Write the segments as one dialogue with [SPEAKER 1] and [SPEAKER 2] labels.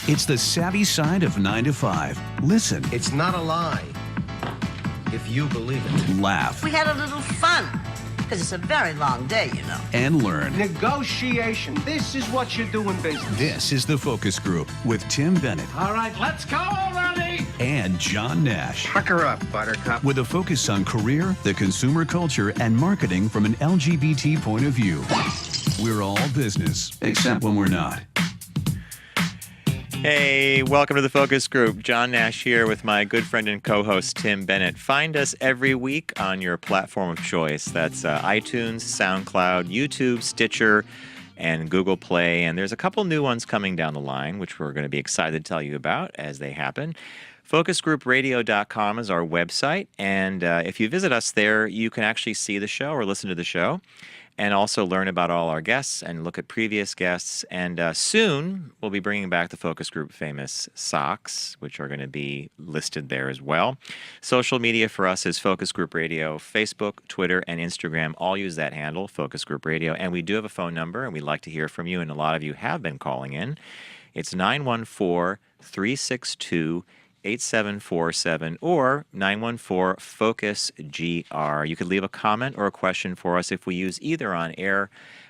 [SPEAKER 1] It's the savvy side of 9 to 5. Listen.
[SPEAKER 2] It's not a lie, if you believe it.
[SPEAKER 1] Laugh.
[SPEAKER 3] We had a little fun, because it's a very long day, you know.
[SPEAKER 1] And learn.
[SPEAKER 2] Negotiation. This is what you do in business.
[SPEAKER 1] This is the Focus Group with Tim Bennett.
[SPEAKER 2] All right, let's go already.
[SPEAKER 1] And John Nash.
[SPEAKER 2] Pucker up, Buttercup.
[SPEAKER 1] With a focus on career, the consumer culture, and marketing from an LGBT point of view. We're all business, except when we're not.
[SPEAKER 4] Hey, welcome to the Focus Group. John Nash here with my good friend and co-host Tim Bennett. Find us every week on your platform of choice. That's iTunes, SoundCloud, YouTube, Stitcher, and Google Play. And there's a couple new ones coming down the line, which we're going to be excited to tell you about as they happen. FocusGroupRadio.com is our website. And if you visit us there, you can actually see the show or listen to the show, and also learn about all our guests and look at previous guests. And soon, we'll be bringing back the Focus Group famous socks, which are going to be listed there as well. Social media for us is Focus Group Radio. Facebook, Twitter, and Instagram all use that handle, Focus Group Radio. And we do have a phone number, and we'd like to hear from you, and a lot of you have been calling in. It's 914-362-8747 or 914-FOCUS-GR. You could leave a comment or a question for us. If we use either on air,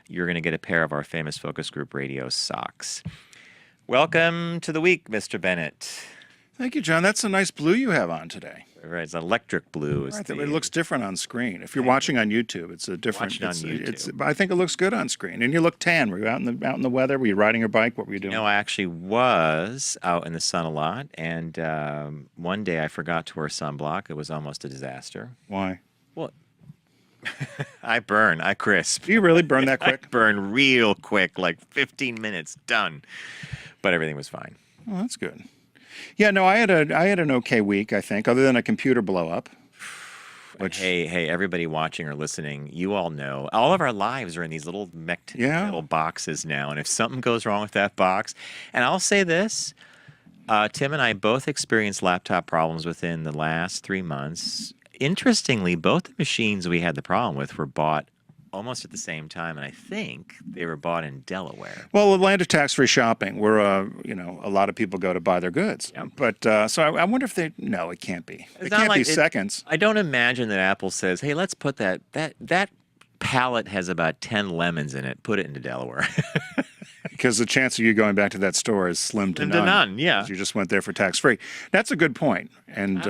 [SPEAKER 4] you're going to get a pair of our famous Focus Group Radio socks. Welcome to the week, Mr. Bennett.
[SPEAKER 5] Thank you, John. That's a nice blue you have on today.
[SPEAKER 4] Right, it's electric blue.
[SPEAKER 5] It looks different on screen. If you're watching on YouTube, it's a different. I think it looks good on screen. And you look tan. Were you out in the weather? Were you riding your bike? What were you doing?
[SPEAKER 4] You know, I actually was out in the sun a lot, and one day I forgot to wear sunblock. It was almost a disaster.
[SPEAKER 5] Why?
[SPEAKER 4] Well, I crisp.
[SPEAKER 5] Do you really burn that quick?
[SPEAKER 4] I burn real quick, like 15 minutes, done. But everything was fine.
[SPEAKER 5] Oh, that's good. Yeah, no, I had an okay week, I think, other than a computer blow up. Which,
[SPEAKER 4] hey, everybody watching or listening, you all know all of our lives are in these little little boxes now, and if something goes wrong with that box, and I'll say this, Tim and I both experienced laptop problems within the last 3 months. Interestingly, both the machines we had the problem with were bought almost at the same time, and I think they were bought in Delaware.
[SPEAKER 5] Well, Atlanta tax-free shopping, where a lot of people go to buy their goods. Yep. But so I wonder if no, it can't be. It can't be seconds.
[SPEAKER 4] I don't imagine that Apple says, "Hey, let's put that pallet has about 10 lemons in it. Put it into Delaware."
[SPEAKER 5] Because the chance of you going back to that store is slim to none.
[SPEAKER 4] Yeah,
[SPEAKER 5] you just went there for tax-free. That's a good point. And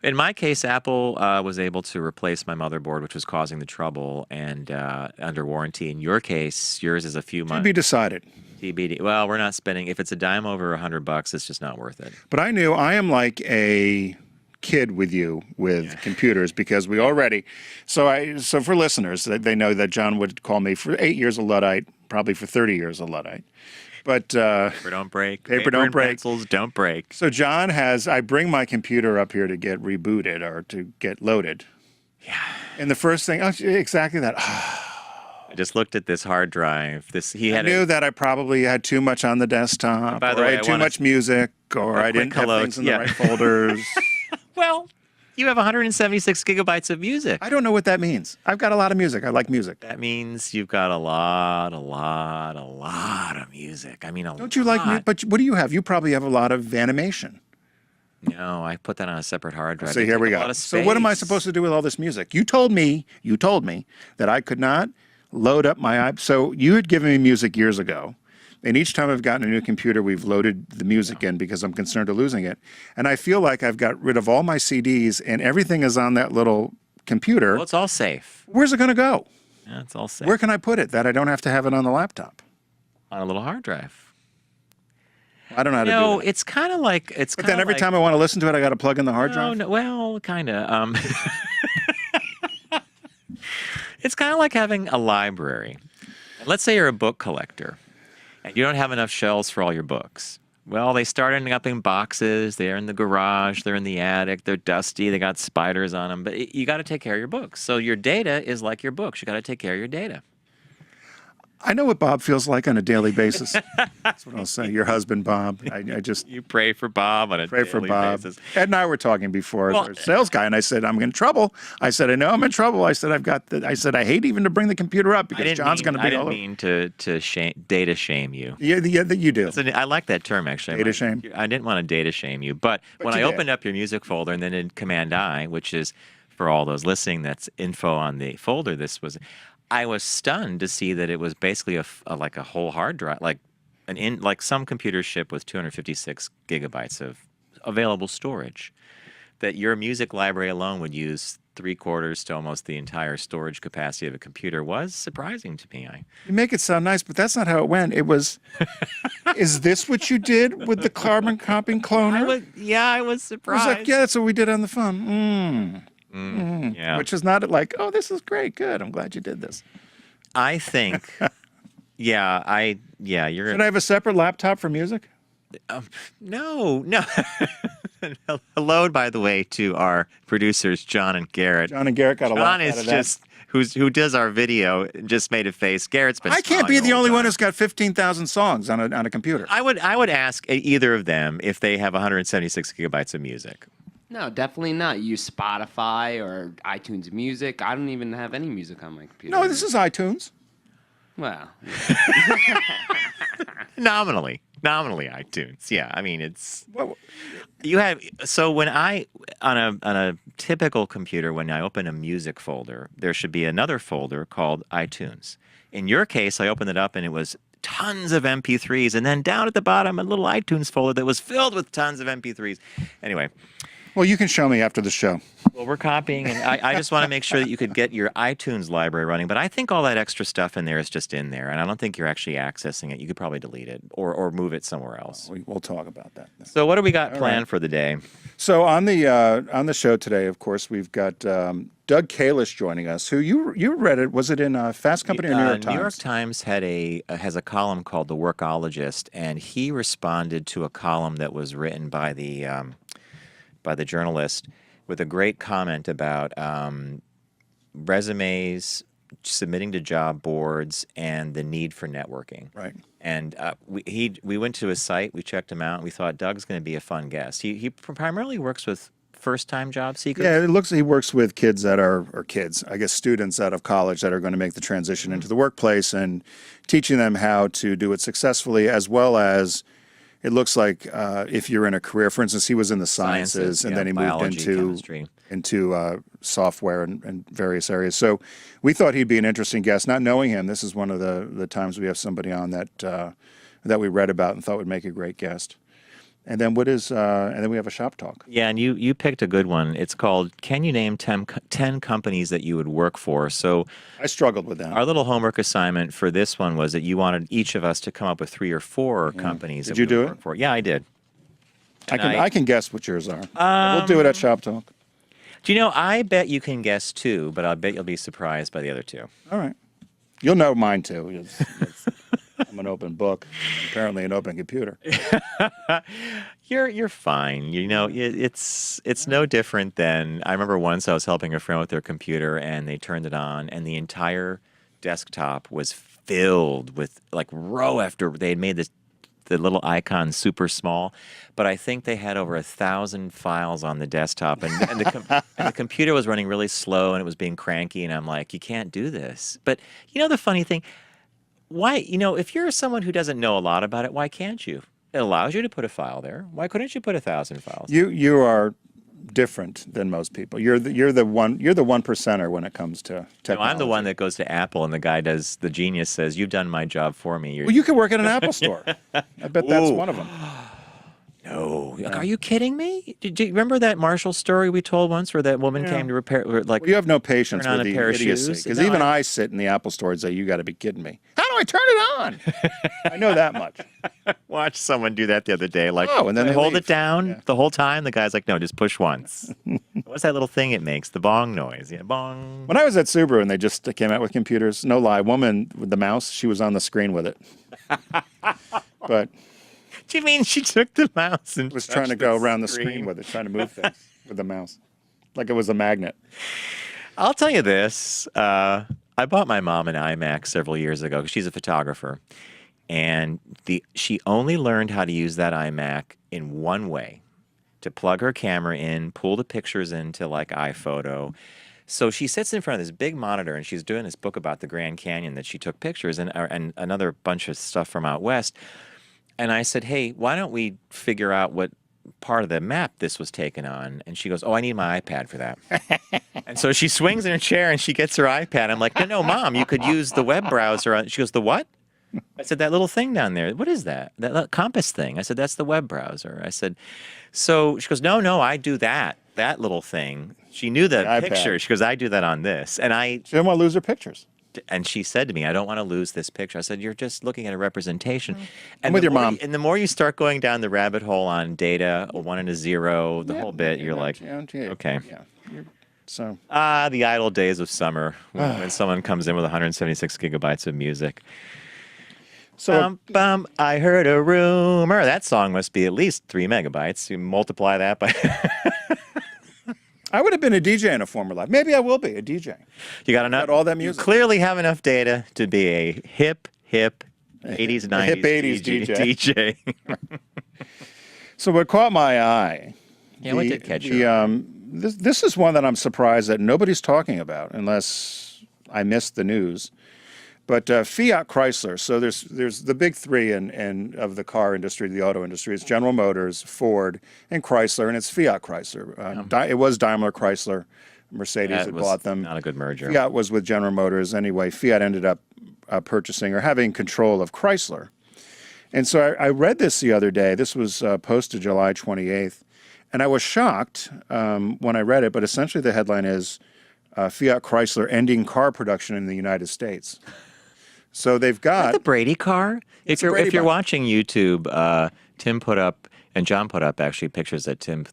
[SPEAKER 4] in my case, Apple was able to replace my motherboard, which was causing the trouble, and under warranty. In your case, yours is a few months.
[SPEAKER 5] To be decided.
[SPEAKER 4] TBD. Well, we're not spending. If it's a dime over $100, it's just not worth it.
[SPEAKER 5] But I knew I am like a kid with you with computers, because we already. So for listeners, they know that John would call me for 8 years a Luddite, probably for 30 years a Luddite. But
[SPEAKER 4] paper don't break.
[SPEAKER 5] Paper don't break.
[SPEAKER 4] Pencils don't break.
[SPEAKER 5] So John I bring my computer up here to get rebooted or to get loaded.
[SPEAKER 4] Yeah.
[SPEAKER 5] And the first thing, exactly that.
[SPEAKER 4] I just looked at this hard drive. I
[SPEAKER 5] knew that I probably had too much on the desktop,
[SPEAKER 4] by the way,
[SPEAKER 5] I had too much music, or I didn't have things in the right folders.
[SPEAKER 4] Well, you have 176 gigabytes of music.
[SPEAKER 5] I don't know what that means. I've got a lot of music. I like music.
[SPEAKER 4] That means you've got a lot of music. I mean,
[SPEAKER 5] Don't you like music? But what do you have? You probably have a lot of animation.
[SPEAKER 4] No, I put that on a separate hard drive.
[SPEAKER 5] So here we go. So what am I supposed to do with all this music? You told me that I could not load up my iPod. So you had given me music years ago. And each time I've gotten a new computer, we've loaded the music in because I'm concerned of losing it. And I feel like I've got rid of all my CDs and everything is on that little computer.
[SPEAKER 4] Well, it's all safe.
[SPEAKER 5] Where's it going to go?
[SPEAKER 4] Yeah, it's all safe.
[SPEAKER 5] Where can I put it that I don't have to have it on the laptop?
[SPEAKER 4] On a little hard drive.
[SPEAKER 5] I don't know how to do
[SPEAKER 4] No,
[SPEAKER 5] that.
[SPEAKER 4] it's kind of like...
[SPEAKER 5] But then every time I want to listen to it, I got to plug in the hard drive?
[SPEAKER 4] No, well, kind of. It's kind of like having a library. Let's say you're a book collector, and you don't have enough shelves for all your books. Well, they start ending up in boxes. They're in the garage. They're in the attic. They're dusty. They got spiders on them. But you got to take care of your books. So your data is like your books. You got to take care of your data.
[SPEAKER 5] I know what Bob feels like on a daily basis. That's what I'll say. Your husband, Bob. I just
[SPEAKER 4] You pray for Bob on a
[SPEAKER 5] pray for
[SPEAKER 4] daily
[SPEAKER 5] Bob.
[SPEAKER 4] basis.
[SPEAKER 5] Ed and I were talking before.
[SPEAKER 4] Well,
[SPEAKER 5] Our sales guy, and I said, I'm in trouble. I said, I know I'm in trouble. I said, I said, I hate even to bring the computer up because John's going to be
[SPEAKER 4] I
[SPEAKER 5] all
[SPEAKER 4] didn't
[SPEAKER 5] over.
[SPEAKER 4] mean to data shame you.
[SPEAKER 5] Yeah, you do.
[SPEAKER 4] I like that term, actually.
[SPEAKER 5] Data shame?
[SPEAKER 4] I didn't want to data shame you. But when
[SPEAKER 5] you
[SPEAKER 4] I
[SPEAKER 5] did.
[SPEAKER 4] opened up your music folder and then in Command I, which is for all those listening, that's info on the folder, I was stunned to see that it was basically like a whole hard drive, like some computers ship with 256 gigabytes of available storage. That your music library alone would use 3/4 to almost the entire storage capacity of a computer was surprising to me.
[SPEAKER 5] You make it sound nice, but that's not how it went. It was, is this what you did with the carbon copying cloner?
[SPEAKER 4] I was
[SPEAKER 5] I was
[SPEAKER 4] surprised.
[SPEAKER 5] like, yeah, that's what we did on the phone.
[SPEAKER 4] Yeah.
[SPEAKER 5] Which is not like, oh, this is great, good. I'm glad you did this.
[SPEAKER 4] I think, you're.
[SPEAKER 5] Should I have a separate laptop for music?
[SPEAKER 4] No. Hello, by the way, to our producers, John and Garrett.
[SPEAKER 5] John and Garrett got a lot
[SPEAKER 4] John
[SPEAKER 5] out
[SPEAKER 4] is
[SPEAKER 5] of that.
[SPEAKER 4] just who does our video. Just made a face. Garrett's been.
[SPEAKER 5] I can't be
[SPEAKER 4] smiling
[SPEAKER 5] the
[SPEAKER 4] all
[SPEAKER 5] only one
[SPEAKER 4] time.
[SPEAKER 5] who's got 15,000 songs on a computer.
[SPEAKER 4] I would ask either of them if they have 176 gigabytes of music.
[SPEAKER 6] No, definitely not. You use Spotify or iTunes Music. I don't even have any music on my computer.
[SPEAKER 5] No, this is iTunes.
[SPEAKER 6] Well,
[SPEAKER 4] Nominally iTunes. Yeah, I mean it's.
[SPEAKER 5] Well,
[SPEAKER 4] You have when I on a typical computer when I open a music folder, there should be another folder called iTunes. In your case, I opened it up and it was tons of MP3s, and then down at the bottom a little iTunes folder that was filled with tons of MP3s. Anyway,
[SPEAKER 5] well, you can show me after the show.
[SPEAKER 4] well, we're copying, and I just want to make sure that you could get your iTunes library running. But I think all that extra stuff in there is just in there, and I don't think you're actually accessing it. You could probably delete it or move it somewhere else.
[SPEAKER 5] We'll talk about that.
[SPEAKER 4] So what do we got planned for the day?
[SPEAKER 5] So on the show today, of course, we've got Doug Kalish joining us. Who you read it? Was it in Fast Company or New York Times?
[SPEAKER 4] New York Times has a column called The Workologist, and he responded to a column that was written by the journalist with a great comment about resumes, submitting to job boards, and the need for networking.
[SPEAKER 5] Right.
[SPEAKER 4] And we went to his site, we checked him out, and we thought Doug's going to be a fun guest. He primarily works with first-time job seekers.
[SPEAKER 5] Yeah, it looks he works with kids that are, or kids, I guess students out of college that are going to make the transition into the workplace and teaching them how to do it successfully, as well as it looks like if you're in a career, for instance, he was in the sciences and
[SPEAKER 4] yeah,
[SPEAKER 5] then he
[SPEAKER 4] biology,
[SPEAKER 5] moved
[SPEAKER 4] chemistry.
[SPEAKER 5] into software and various areas. So we thought he'd be an interesting guest. Not knowing him, this is one of the times we have somebody on that we read about and thought would make a great guest. And then and then we have a shop talk.
[SPEAKER 4] Yeah, and you picked a good one. It's called "Can You Name 10 Companies That You Would Work For?" So
[SPEAKER 5] I struggled with that.
[SPEAKER 4] our little homework assignment for this one was that you wanted each of us to come up with 3 or 4 companies.
[SPEAKER 5] Did
[SPEAKER 4] that
[SPEAKER 5] you
[SPEAKER 4] we
[SPEAKER 5] do
[SPEAKER 4] would
[SPEAKER 5] it?
[SPEAKER 4] work for. Yeah, I did.
[SPEAKER 5] I can guess what yours are. We'll do it at shop talk.
[SPEAKER 4] Do you know? I bet you can guess 2, but I bet you'll be surprised by the other 2.
[SPEAKER 5] All right. You'll know mine too. I'm an open book, apparently an open computer.
[SPEAKER 4] You're fine. You know, it's no different than I remember once I was helping a friend with their computer and they turned it on and the entire desktop was filled with like row after they had made the little icon super small, but I think they had over 1,000 files on the desktop, and the computer was running really slow and it was being cranky, and I'm like, you can't do this. But you know the funny thing, why? You know, if you're someone who doesn't know a lot about it, why can't you? It allows you to put a file there. Why couldn't you put 1,000 files?
[SPEAKER 5] You are different than most people. You're the one percenter when it comes to
[SPEAKER 4] No,
[SPEAKER 5] technology.
[SPEAKER 4] I'm the one that goes to Apple, and the genius says, "You've done my job for me."
[SPEAKER 5] Well, you could work at an Apple store. I bet that's
[SPEAKER 4] Ooh.
[SPEAKER 5] one of them.
[SPEAKER 4] No, are you kidding me? Do you remember that Marshall story we told once, where that woman came to repair, like
[SPEAKER 5] Well, you have no patience
[SPEAKER 4] turn on
[SPEAKER 5] with
[SPEAKER 4] a
[SPEAKER 5] the
[SPEAKER 4] pair of
[SPEAKER 5] idiocy.
[SPEAKER 4] shoes?
[SPEAKER 5] Because
[SPEAKER 4] No,
[SPEAKER 5] even I sit in the Apple store and say, "You got to be kidding me! How do I turn it on?" I know that much.
[SPEAKER 4] watch someone do that the other day. Like,
[SPEAKER 5] Oh, and then they
[SPEAKER 4] hold
[SPEAKER 5] leave.
[SPEAKER 4] it down
[SPEAKER 5] Yeah.
[SPEAKER 4] the whole time. The guy's like, "No, just push once." What's that little thing it makes? The bong noise. Yeah, bong.
[SPEAKER 5] When I was at Subaru and they just came out with computers, no lie, woman with the mouse, she was on the screen with it. But
[SPEAKER 4] Do you mean she took the mouse and
[SPEAKER 5] was trying to go around the screen with it, trying to move things with the mouse, like it was a magnet.
[SPEAKER 4] I'll tell you this. I bought my mom an iMac several years ago because she's a photographer, and she only learned how to use that iMac in one way: to plug her camera in, pull the pictures into like iPhoto. So she sits in front of this big monitor and she's doing this book about the Grand Canyon that she took pictures and another bunch of stuff from out west. And I said, hey, why don't we figure out what part of the map this was taken on? And she goes, oh, I need my iPad for that. And so she swings in her chair and she gets her iPad. I'm like, no, Mom, you could use the web browser. She goes, the what? I said, that little thing down there. What is that? That compass thing. I said, that's the web browser. I said, so she goes, no, I do that little thing. She knew the picture. She goes, I do that on this. And
[SPEAKER 5] She didn't want to lose her pictures.
[SPEAKER 4] and she said to me, I don't want to lose this picture. I said, you're just looking at a representation. And
[SPEAKER 5] I'm with your mom.
[SPEAKER 4] And the more you start going down the rabbit hole on data, a 1 and a 0, the whole bit, you're like, okay.
[SPEAKER 5] Yeah. So
[SPEAKER 4] The idle days of summer when someone comes in with 176 gigabytes of music.
[SPEAKER 5] So
[SPEAKER 4] I heard a rumor. That song must be at least 3 megabytes. You multiply that by...
[SPEAKER 5] I would have been a DJ in a former life. Maybe I will be a DJ.
[SPEAKER 4] You got enough?
[SPEAKER 5] Got all that music.
[SPEAKER 4] You clearly have enough data to be a hip 80s, 90s
[SPEAKER 5] hip 80s
[SPEAKER 4] DJ.
[SPEAKER 5] So what caught my eye?
[SPEAKER 4] Yeah, what did catch your eye?
[SPEAKER 5] This is one that I'm surprised that nobody's talking about, unless I missed the news. But Fiat Chrysler. So there's the big three of the car industry, the auto industry. It's General Motors, Ford, and Chrysler, and it's Fiat Chrysler. It was Daimler Chrysler. Mercedes had bought them.
[SPEAKER 4] Not a good merger.
[SPEAKER 5] Fiat was with General Motors anyway. Fiat ended up purchasing or having control of Chrysler. And so I read this the other day. This was posted July 28th. And I was shocked when I read it, but essentially the headline is Fiat Chrysler ending car production in the United States. So they've got
[SPEAKER 4] the Brady car. If you're watching YouTube, Tim put up and John put up actually pictures that Tim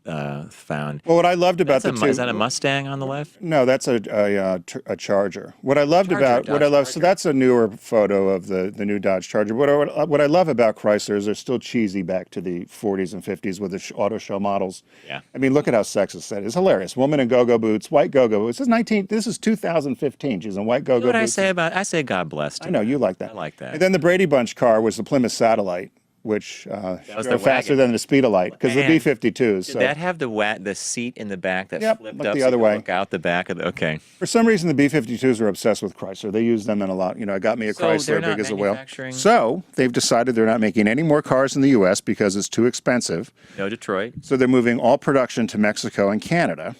[SPEAKER 4] found.
[SPEAKER 5] Well, what I loved about
[SPEAKER 4] is that a Mustang on the left?
[SPEAKER 5] No, that's a Charger. What I loved so that's a newer photo of the new Dodge Charger. What I love about Chrysler is they're still cheesy back to the 40s and 50s with the auto show models.
[SPEAKER 4] Yeah.
[SPEAKER 5] I mean, look at how sexist that is. It's hilarious. Woman in go-go boots, white go-go boots. This is 2015. She's in white go-go boots.
[SPEAKER 4] I say God bless.
[SPEAKER 5] I know you like that.
[SPEAKER 4] I like that.
[SPEAKER 5] And then the Brady Bunch car was the Plymouth Satellite, which drove faster than the Speedolite because the B-52s.
[SPEAKER 4] Did that have the seat in the back that flipped
[SPEAKER 5] looked
[SPEAKER 4] up
[SPEAKER 5] the other way?
[SPEAKER 4] Look out the back of the okay.
[SPEAKER 5] For some reason, the B-52s are obsessed with Chrysler. They use them in a lot. You know, I got me a Chrysler big as a whale. So they've decided they're not making any more cars in the U.S. because it's too expensive.
[SPEAKER 4] No Detroit.
[SPEAKER 5] So they're moving all production to Mexico and Canada,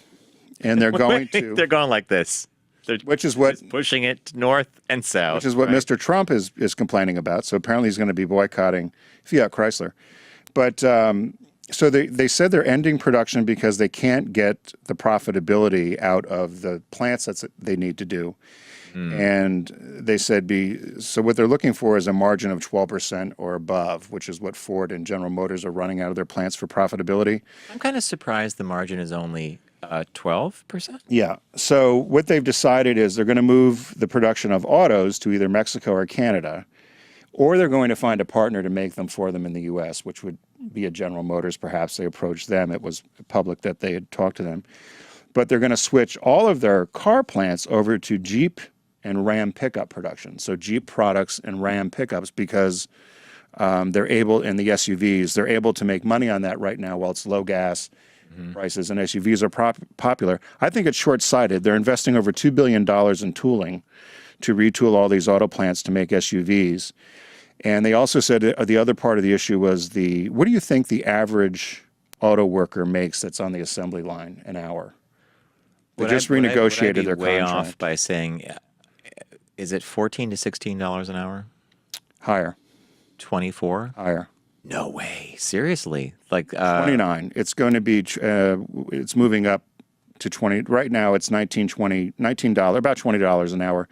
[SPEAKER 5] and they're going to.
[SPEAKER 4] They're going like this.
[SPEAKER 5] Which is what
[SPEAKER 4] pushing it north and south.
[SPEAKER 5] Which is what Mr. Trump is complaining about. So apparently he's going to be boycotting Fiat Chrysler. But so they said they're ending production because they can't get the profitability out of the plants that they need to do. And they said so what they're looking for is a margin of 12% or above, which is what Ford and General Motors are running out of their plants for profitability.
[SPEAKER 4] I'm kind of surprised the margin is only 12%?
[SPEAKER 5] Yeah. So what they've decided is they're going to move the production of autos to either Mexico or Canada, or they're going to find a partner to make them for them in the U.S., which would be a General Motors. Perhaps they approached them. It was public that they had talked to them. But they're going to switch all of their car plants over to Jeep and Ram pickup production. So Jeep products and Ram pickups because they're able, in the SUVs, they're able to make money on that right now while it's low gas prices and SUVs are popular. I think it's short-sighted. They're investing over $2 billion in tooling to retool all these auto plants to make SUVs. And they also said the other part of the issue was what do you think the average auto worker makes that's on the assembly line an hour? They just renegotiated their contract.
[SPEAKER 4] Way off by saying, is it $14 to $16 an hour?
[SPEAKER 5] Higher.
[SPEAKER 4] 24?
[SPEAKER 5] Higher.
[SPEAKER 4] No way. Seriously? Like
[SPEAKER 5] 29. It's going to be it's moving up to 20. Right now it's $19, about $20 an hour.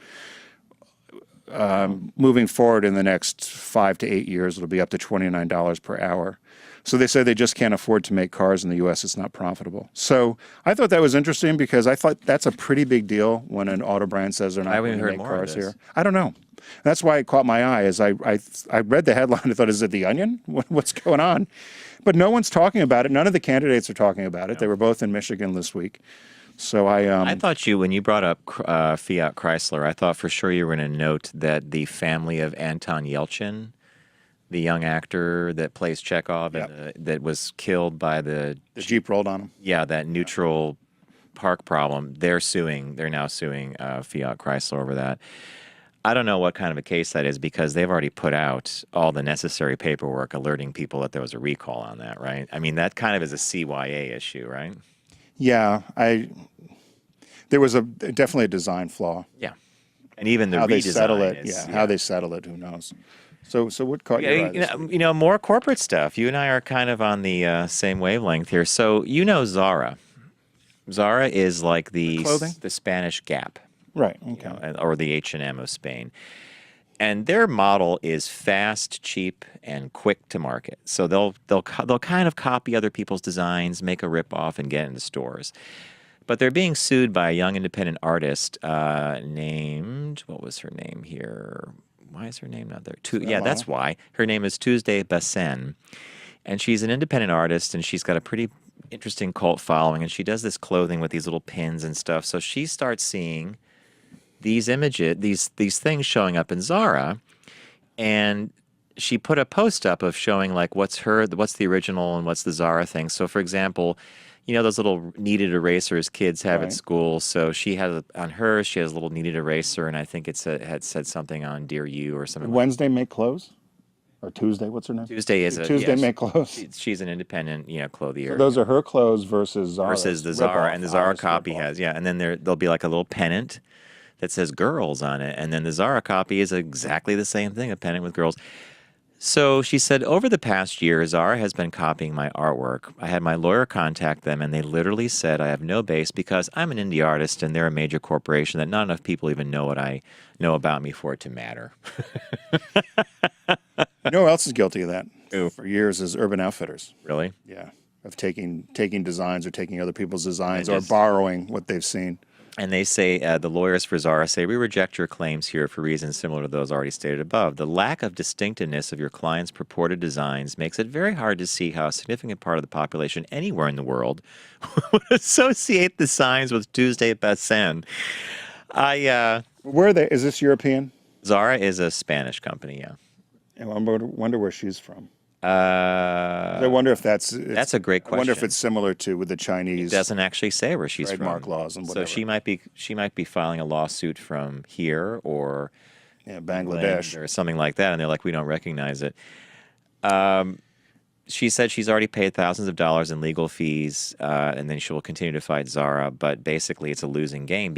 [SPEAKER 5] Moving forward in the next 5 to 8 years, it'll be up to $29 per hour. So they said they just can't afford to make cars in the U.S. It's not profitable. So I thought that was interesting because I thought that's a pretty big deal when an auto brand says they're not going to make cars here. I don't know. That's why it caught my eye. As I read the headline, I thought, is it The Onion? What's going on? But no one's talking about it. None of the candidates are talking about it. They were both in Michigan this week. So
[SPEAKER 4] I thought when you brought up Fiat Chrysler, I thought for sure you were going to note that the family of Anton Yelchin, the young actor that plays Chekhov, that was killed by
[SPEAKER 5] the Jeep rolled on him.
[SPEAKER 4] Yeah, that neutral park problem. They're now suing Fiat Chrysler over that. I don't know what kind of a case that is because they've already put out all the necessary paperwork alerting people that there was a recall on that, right? I mean, that kind of is a CYA issue, right?
[SPEAKER 5] Yeah, there was definitely a design flaw.
[SPEAKER 4] Yeah, and even the
[SPEAKER 5] how
[SPEAKER 4] redesign
[SPEAKER 5] they settle it.
[SPEAKER 4] is,
[SPEAKER 5] how they settle it, who knows? So what caught your eye this week?
[SPEAKER 4] More corporate stuff. You and I are kind of on the same wavelength here. So Zara. Zara is like the
[SPEAKER 5] clothing?
[SPEAKER 4] The Spanish Gap.
[SPEAKER 5] Right. Okay.
[SPEAKER 4] Or the H&M of Spain. And their model is fast, cheap, and quick to market. So they'll kind of copy other people's designs, make a ripoff, and get into stores. But they're being sued by a young independent artist named, what was her name here? Why is her name not there? That's why. Her name is Tuesday Bassen. And she's an independent artist, and she's got a pretty interesting cult following. And she does this clothing with these little pins and stuff. So she starts seeing these images, these things showing up in Zara, and she put a post up of showing like what's the original and what's the Zara thing. So for example, those little kneaded erasers kids have at school. So she has on hers, she has a little kneaded eraser, and I think it had said something on Dear You or something.
[SPEAKER 5] Wednesday make clothes, or Tuesday? What's her name?
[SPEAKER 4] Tuesday
[SPEAKER 5] make clothes.
[SPEAKER 4] She's an independent, clothier.
[SPEAKER 5] So those are her clothes versus Zara.
[SPEAKER 4] Versus the Zara, and the Zara copy has and then there'll be like a little pennant that says girls on it. And then the Zara copy is exactly the same thing, a pennant with girls. So she said, over the past year, Zara has been copying my artwork. I had my lawyer contact them, and they literally said I have no base because I'm an indie artist and they're a major corporation that not enough people even know what I know about me for it to matter.
[SPEAKER 5] You know who else is guilty of that?
[SPEAKER 4] Who?
[SPEAKER 5] For years is Urban Outfitters.
[SPEAKER 4] Really?
[SPEAKER 5] Yeah. Of taking designs or taking other people's designs or borrowing what they've seen.
[SPEAKER 4] And they say, the lawyers for Zara say, we reject your claims here for reasons similar to those already stated above. The lack of distinctiveness of your client's purported designs makes it very hard to see how a significant part of the population anywhere in the world would associate the signs with Tuesday Bassen.
[SPEAKER 5] Where are they? Is this European?
[SPEAKER 4] Zara is a Spanish company, yeah.
[SPEAKER 5] I wonder where she's from.
[SPEAKER 4] I
[SPEAKER 5] wonder if that's
[SPEAKER 4] a great question.
[SPEAKER 5] I wonder if it's similar to with the Chinese.
[SPEAKER 4] It doesn't actually say where she's
[SPEAKER 5] trademark
[SPEAKER 4] from.
[SPEAKER 5] laws and whatever.
[SPEAKER 4] So she might be filing a lawsuit from here or
[SPEAKER 5] Bangladesh
[SPEAKER 4] or something like that, and they're like, we don't recognize it. She said she's already paid thousands of dollars in legal fees, and then she will continue to fight Zara. But basically, it's a losing game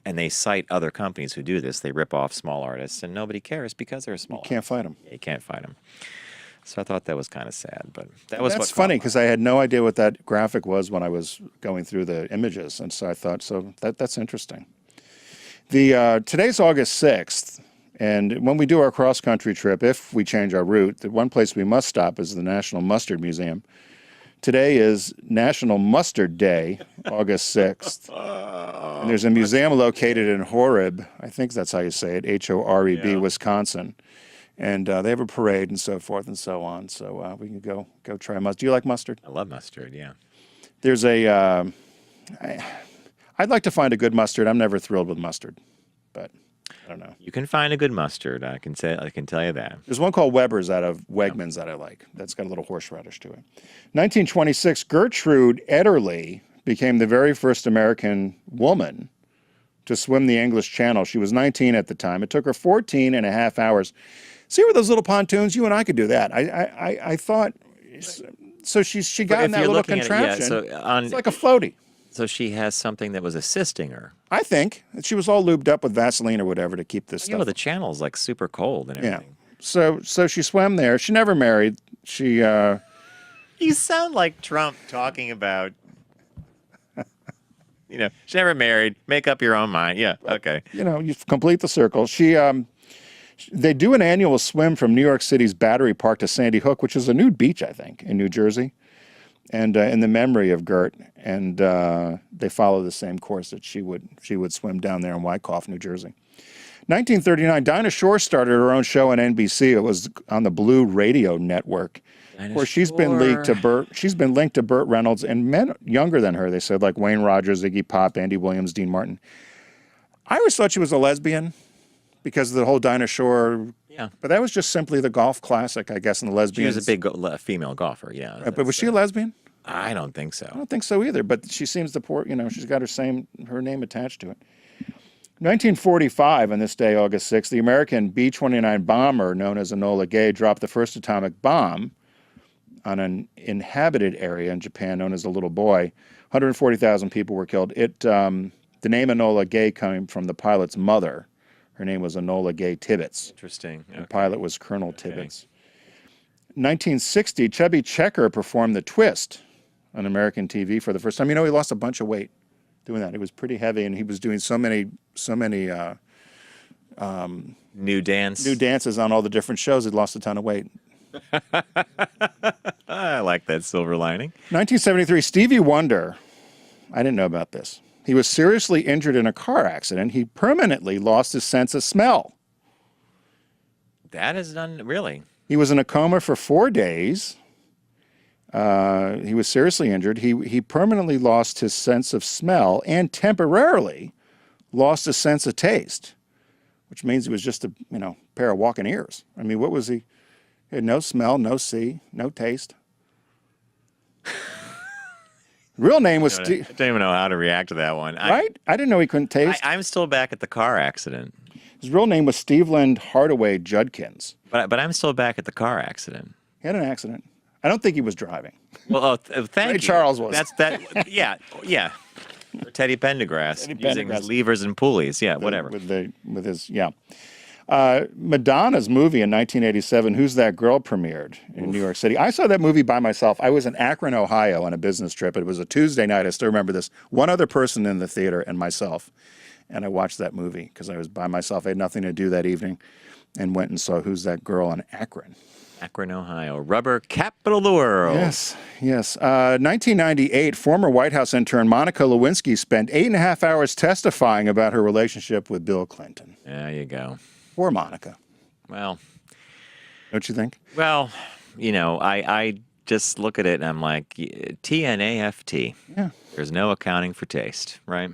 [SPEAKER 4] and they cite other companies who do this. They rip off small artists, and nobody cares because they're small.
[SPEAKER 5] You can't fight them.
[SPEAKER 4] Yeah, you can't fight them. So I thought that was kind of sad, but
[SPEAKER 5] that's funny because I had no idea what that graphic was when I was going through the images, and so I thought, that's interesting. Today's August 6th, and when we do our cross-country trip, if we change our route, the one place we must stop is the National Mustard Museum. Today is National Mustard Day, August 6th, and there's a museum located in Horeb, I think that's how you say it, Horeb, Wisconsin. And they have a parade and so forth and so on. So we can go try mustard. Do you like mustard?
[SPEAKER 4] I love mustard, yeah.
[SPEAKER 5] There's I'd like to find a good mustard. I'm never thrilled with mustard, but I don't know.
[SPEAKER 4] You can find a good mustard. I can tell you that.
[SPEAKER 5] There's one called Weber's out of Wegmans that I like. That's got a little horseradish to it. 1926, Gertrude Ederle became the very first American woman to swim the English Channel. She was 19 at the time. It took her 14 and a half hours. See where those little pontoons? You and I could do that. I thought. So she got in that little contraption. It's like a floaty.
[SPEAKER 4] So she has something that was assisting her.
[SPEAKER 5] I think she was all lubed up with Vaseline or whatever to keep this stuff.
[SPEAKER 4] The channel's like super cold and everything.
[SPEAKER 5] Yeah. So she swam there. She never married. She.
[SPEAKER 4] You sound like Trump talking about. She never married. Make up your own mind. Yeah. Okay.
[SPEAKER 5] You complete the circle. They do an annual swim from New York City's Battery Park to Sandy Hook, which is a nude beach, I think, in New Jersey, and in the memory of Gert. And they follow the same course that she would swim down there in Wyckoff, New Jersey. 1939, Dinah Shore started her own show on NBC. It was on the Blue Radio Network. Of course, she's been linked to Burt. She's been linked to Burt Reynolds and men younger than her. They said like Wayne Rogers, Iggy Pop, Andy Williams, Dean Martin. I always thought she was a lesbian because of the whole Dinah Shore.
[SPEAKER 4] Yeah.
[SPEAKER 5] But that was just simply the golf classic, I guess, and the
[SPEAKER 4] She
[SPEAKER 5] lesbians.
[SPEAKER 4] was a big female golfer, yeah.
[SPEAKER 5] But was she a lesbian?
[SPEAKER 4] I don't think so.
[SPEAKER 5] I don't think so either. But she seems to she's got her name attached to it. 1945, on this day, August 6th, the American B-29 bomber known as Enola Gay dropped the first atomic bomb on an inhabited area in Japan known as the Little Boy. 140,000 people were killed. The name Enola Gay came from the pilot's mother. Her name was Enola Gay Tibbets.
[SPEAKER 4] Interesting.
[SPEAKER 5] The pilot was Colonel Tibbets. 1960, Chubby Checker performed the twist on American TV for the first time. He lost a bunch of weight doing that. It was pretty heavy, and he was doing so many
[SPEAKER 4] new
[SPEAKER 5] dances on all the different shows. He'd lost a ton of weight.
[SPEAKER 4] I like that silver lining.
[SPEAKER 5] 1973, Stevie Wonder. I didn't know about this. He was seriously injured in a car accident. He permanently lost his sense of smell.
[SPEAKER 4] That is done, really.
[SPEAKER 5] He was in a coma for 4 days. He was seriously injured. He permanently lost his sense of smell and temporarily lost his sense of taste, which means he was just a pair of walking ears. I mean, what was he? He had no smell, no see, no taste. Real name was
[SPEAKER 4] I don't even know how to react to that one.
[SPEAKER 5] Right? I didn't know he couldn't taste.
[SPEAKER 4] I'm still back at the car accident.
[SPEAKER 5] His real name was Steveland Hardaway Judkins.
[SPEAKER 4] But I'm still back at the car accident.
[SPEAKER 5] He had an accident. I don't think he was driving.
[SPEAKER 4] Well, thank
[SPEAKER 5] Ray
[SPEAKER 4] you.
[SPEAKER 5] Charles was.
[SPEAKER 4] Yeah. Or Teddy Pendergrass using his levers and pulleys. Yeah, whatever.
[SPEAKER 5] With his Madonna's movie in 1987, Who's That Girl, premiered in New York City. I saw that movie by myself. I was in Akron, Ohio on a business trip. It was a Tuesday night. I still remember this. One other person in the theater and myself. And I watched that movie because I was by myself. I had nothing to do that evening and went and saw Who's That Girl in Akron.
[SPEAKER 4] Akron, Ohio, rubber capital of the world.
[SPEAKER 5] Yes. 1998, former White House intern Monica Lewinsky spent 8.5 hours testifying about her relationship with Bill Clinton.
[SPEAKER 4] There you go.
[SPEAKER 5] Poor Monica.
[SPEAKER 4] Well,
[SPEAKER 5] don't you think?
[SPEAKER 4] Well, I just look at it and I'm like, TNAFT.
[SPEAKER 5] Yeah.
[SPEAKER 4] There's no accounting for taste, right?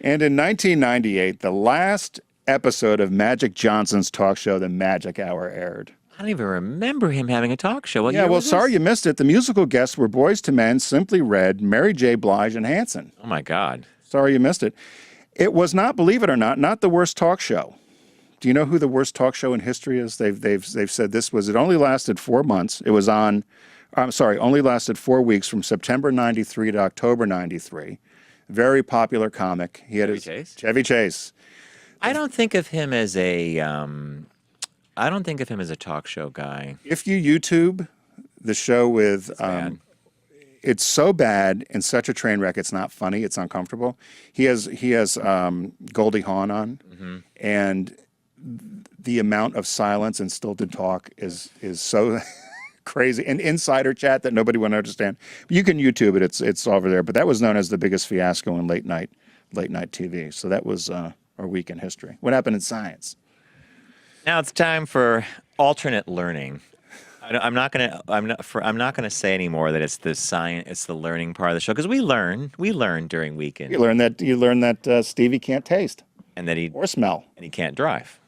[SPEAKER 5] And in 1998, the last episode of Magic Johnson's talk show, The Magic Hour, aired.
[SPEAKER 4] I don't even remember him having a talk show.
[SPEAKER 5] Sorry you missed it. The musical guests were Boyz II Men, Simply Red, Mary J. Blige, and Hanson.
[SPEAKER 4] Oh, my God.
[SPEAKER 5] Sorry you missed it. It was not, believe it or not the worst talk show. Do you know who the worst talk show in history is? They've said it only lasted 4 months. Only lasted 4 weeks from September 93 to October 93. Very popular comic. He had Chevy Chase.
[SPEAKER 4] I don't think of him as a talk show guy.
[SPEAKER 5] If you YouTube the show with, it's so bad and such a train wreck. It's not funny. It's uncomfortable. He has Goldie Hawn on, and the amount of silence and stilted talk is so crazy. And insider chat that nobody would understand. You can YouTube it. It's over there. But that was known as the biggest fiasco in late night TV. So that was our week in history. What happened in science?
[SPEAKER 4] Now it's time for alternate learning. I'm not gonna say anymore that it's the science, it's the learning part of the show because we learn during weekend.
[SPEAKER 5] You learn that Stevie can't taste
[SPEAKER 4] and that
[SPEAKER 5] or smell,
[SPEAKER 4] and he can't drive.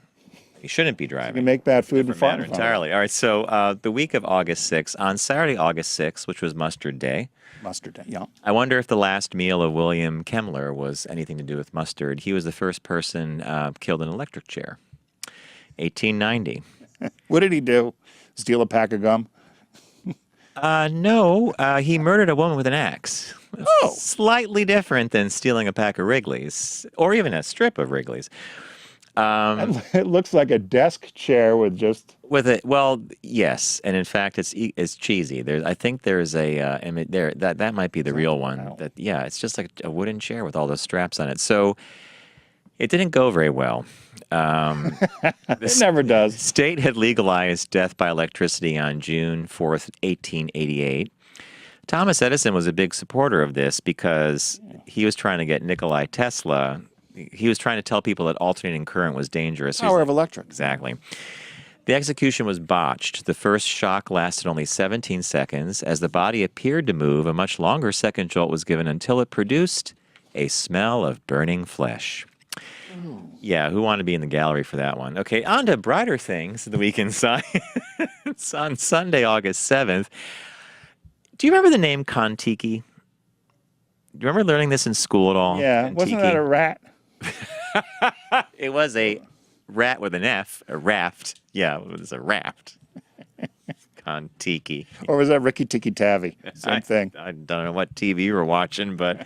[SPEAKER 4] He shouldn't be driving.
[SPEAKER 5] You can make bad food and fart
[SPEAKER 4] entirely. All right, so the week of August 6th, on Saturday, August 6th, which was Mustard Day.
[SPEAKER 5] Mustard Day, yeah.
[SPEAKER 4] I wonder if the last meal of William Kemmler was anything to do with mustard. He was the first person killed in an electric chair. 1890.
[SPEAKER 5] What did he do? Steal a pack of gum?
[SPEAKER 4] No, he murdered a woman with an axe.
[SPEAKER 5] Oh.
[SPEAKER 4] Slightly different than stealing a pack of Wrigley's or even a strip of Wrigley's.
[SPEAKER 5] It looks like a desk chair with just...
[SPEAKER 4] With it, well, yes, and in fact, it's cheesy. I think there's a image there that might be the real one.
[SPEAKER 5] Wow.
[SPEAKER 4] It's just like a wooden chair with all those straps on it. So it didn't go very well.
[SPEAKER 5] It never does.
[SPEAKER 4] State had legalized death by electricity on June 4th, 1888. Thomas Edison was a big supporter of this because he was trying to get Nikola Tesla. He was trying to tell people that alternating current was dangerous.
[SPEAKER 5] Power of electric.
[SPEAKER 4] Exactly. The execution was botched. The first shock lasted only 17 seconds. As the body appeared to move, a much longer second jolt was given until it produced a smell of burning flesh. Yeah, who wanted to be in the gallery for that one? Okay, on to brighter things, the week in science. On Sunday, August 7th. Do you remember the name Kon-Tiki? Do you remember learning this in school at all?
[SPEAKER 5] Yeah, wasn't that a rat?
[SPEAKER 4] It was a rat with an F, a raft. Yeah, it was a raft. Kon-Tiki.
[SPEAKER 5] Or was that Ricky Tikki Tavi? Same thing.
[SPEAKER 4] I don't know what TV you were watching, but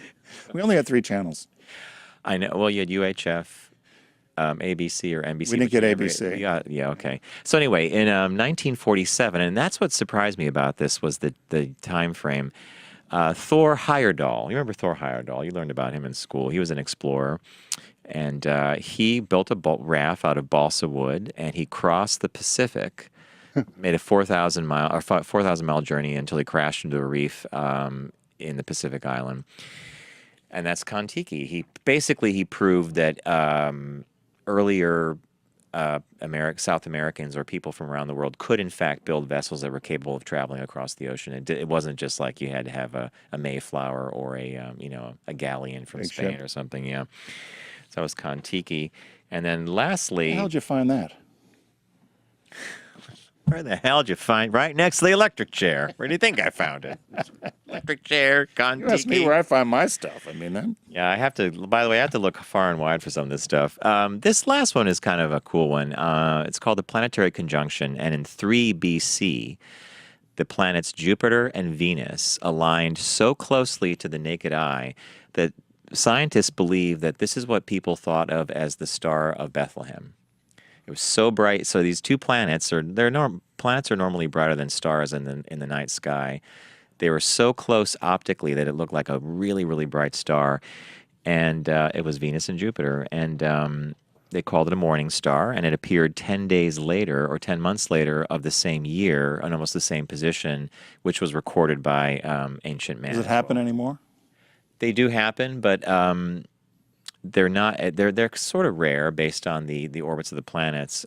[SPEAKER 5] We only had 3 channels.
[SPEAKER 4] I know. Well, you had UHF, ABC, or NBC.
[SPEAKER 5] We didn't get
[SPEAKER 4] whichever.
[SPEAKER 5] ABC.
[SPEAKER 4] Yeah, okay. So anyway, in 1947, and that's what surprised me about this was the time frame. Thor Heyerdahl. You remember Thor Heyerdahl? You learned about him in school. He was an explorer. And he built a raft out of balsa wood, and he crossed the Pacific, made a 4,000-mile journey until he crashed into a reef in the Pacific Island. And that's Kon-Tiki. He proved that earlier South Americans or people from around the world could in fact build vessels that were capable of traveling across the ocean. It wasn't just like you had to have a Mayflower or a galleon from
[SPEAKER 5] Big
[SPEAKER 4] Spain
[SPEAKER 5] ship.
[SPEAKER 4] or something. Yeah. So that was Kon-Tiki. And then lastly,
[SPEAKER 5] How did you find that?
[SPEAKER 4] where the hell did you find? Right next to the electric chair. Where do you think I found it? Electric chair,
[SPEAKER 5] You asked me
[SPEAKER 4] Kon-Tiki.
[SPEAKER 5] where I find my stuff. I mean,
[SPEAKER 4] Yeah, I have to. By the way, I have to look far and wide for some of this stuff. This last one is kind of a cool one. It's called the planetary conjunction, and in 3 BC, the planets Jupiter and Venus aligned so closely to the naked eye that scientists believe that this is what people thought of as the Star of Bethlehem. It was so bright. So these two planets planets are normally brighter than stars in the night sky. They were so close optically that it looked like a really, really bright star. And it was Venus and Jupiter. And they called it a morning star. And it appeared 10 days later or 10 months later of the same year in almost the same position, which was recorded by ancient man.
[SPEAKER 5] does it happen anymore?
[SPEAKER 4] They do happen, but they're not. They're sort of rare based on the orbits of the planets.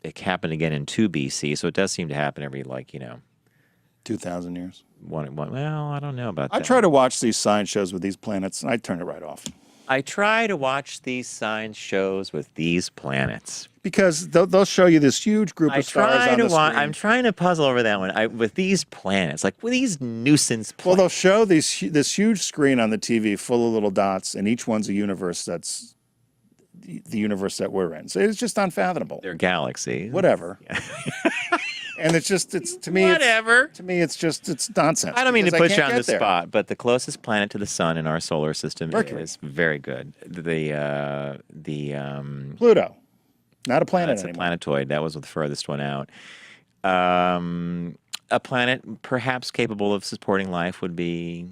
[SPEAKER 4] It happened again in 2 BC, so it does seem to happen every
[SPEAKER 5] 2,000 years.
[SPEAKER 4] one. Well, I don't know about
[SPEAKER 5] I
[SPEAKER 4] that.
[SPEAKER 5] try to watch these science shows with these planets, and I turn it right off.
[SPEAKER 4] I try to watch these science shows with these planets.
[SPEAKER 5] Because they'll show you this huge group
[SPEAKER 4] I
[SPEAKER 5] of stars
[SPEAKER 4] try
[SPEAKER 5] on
[SPEAKER 4] to
[SPEAKER 5] the screen.
[SPEAKER 4] I'm trying to puzzle over that one. With these planets, with these nuisance
[SPEAKER 5] Well,
[SPEAKER 4] planets.
[SPEAKER 5] they'll show this huge screen on the TV full of little dots, and each one's a universe that's the universe that we're in. So it's just unfathomable.
[SPEAKER 4] They're galaxies.
[SPEAKER 5] Whatever. And it's to me,
[SPEAKER 4] Whatever.
[SPEAKER 5] it's nonsense.
[SPEAKER 4] I don't mean to
[SPEAKER 5] because
[SPEAKER 4] put you
[SPEAKER 5] can't
[SPEAKER 4] on
[SPEAKER 5] get
[SPEAKER 4] the
[SPEAKER 5] there.
[SPEAKER 4] spot, but the closest planet to the sun in our solar system
[SPEAKER 5] Mercury.
[SPEAKER 4] is very good. The
[SPEAKER 5] Pluto, not a planet
[SPEAKER 4] That's a
[SPEAKER 5] anymore.
[SPEAKER 4] planetoid. That was the furthest one out. A planet perhaps capable of supporting life would be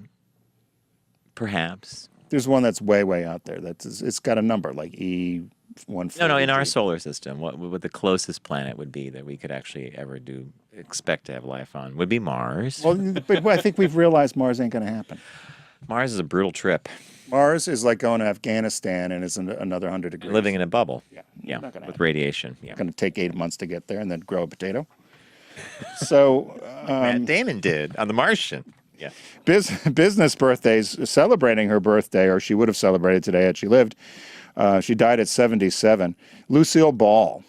[SPEAKER 4] perhaps.
[SPEAKER 5] There's one that's way, way out there. It's got a number like E140.
[SPEAKER 4] No, in our solar system, what the closest planet would be that we could actually ever expect to have life on would be Mars.
[SPEAKER 5] Well, but I think we've realized Mars ain't going to happen.
[SPEAKER 4] Mars is a brutal trip.
[SPEAKER 5] Mars is like going to Afghanistan and it's another 100 degrees.
[SPEAKER 4] Living in a bubble.
[SPEAKER 5] Yeah,
[SPEAKER 4] Yeah,
[SPEAKER 5] not gonna
[SPEAKER 4] with
[SPEAKER 5] happen.
[SPEAKER 4] radiation. Yeah.
[SPEAKER 5] Going to take 8 months to get there and then grow a potato. So
[SPEAKER 4] Matt Damon did on The Martian. Yeah.
[SPEAKER 5] business birthdays, celebrating her birthday, or she would have celebrated today had she lived. She died at 77. Lucille Ball.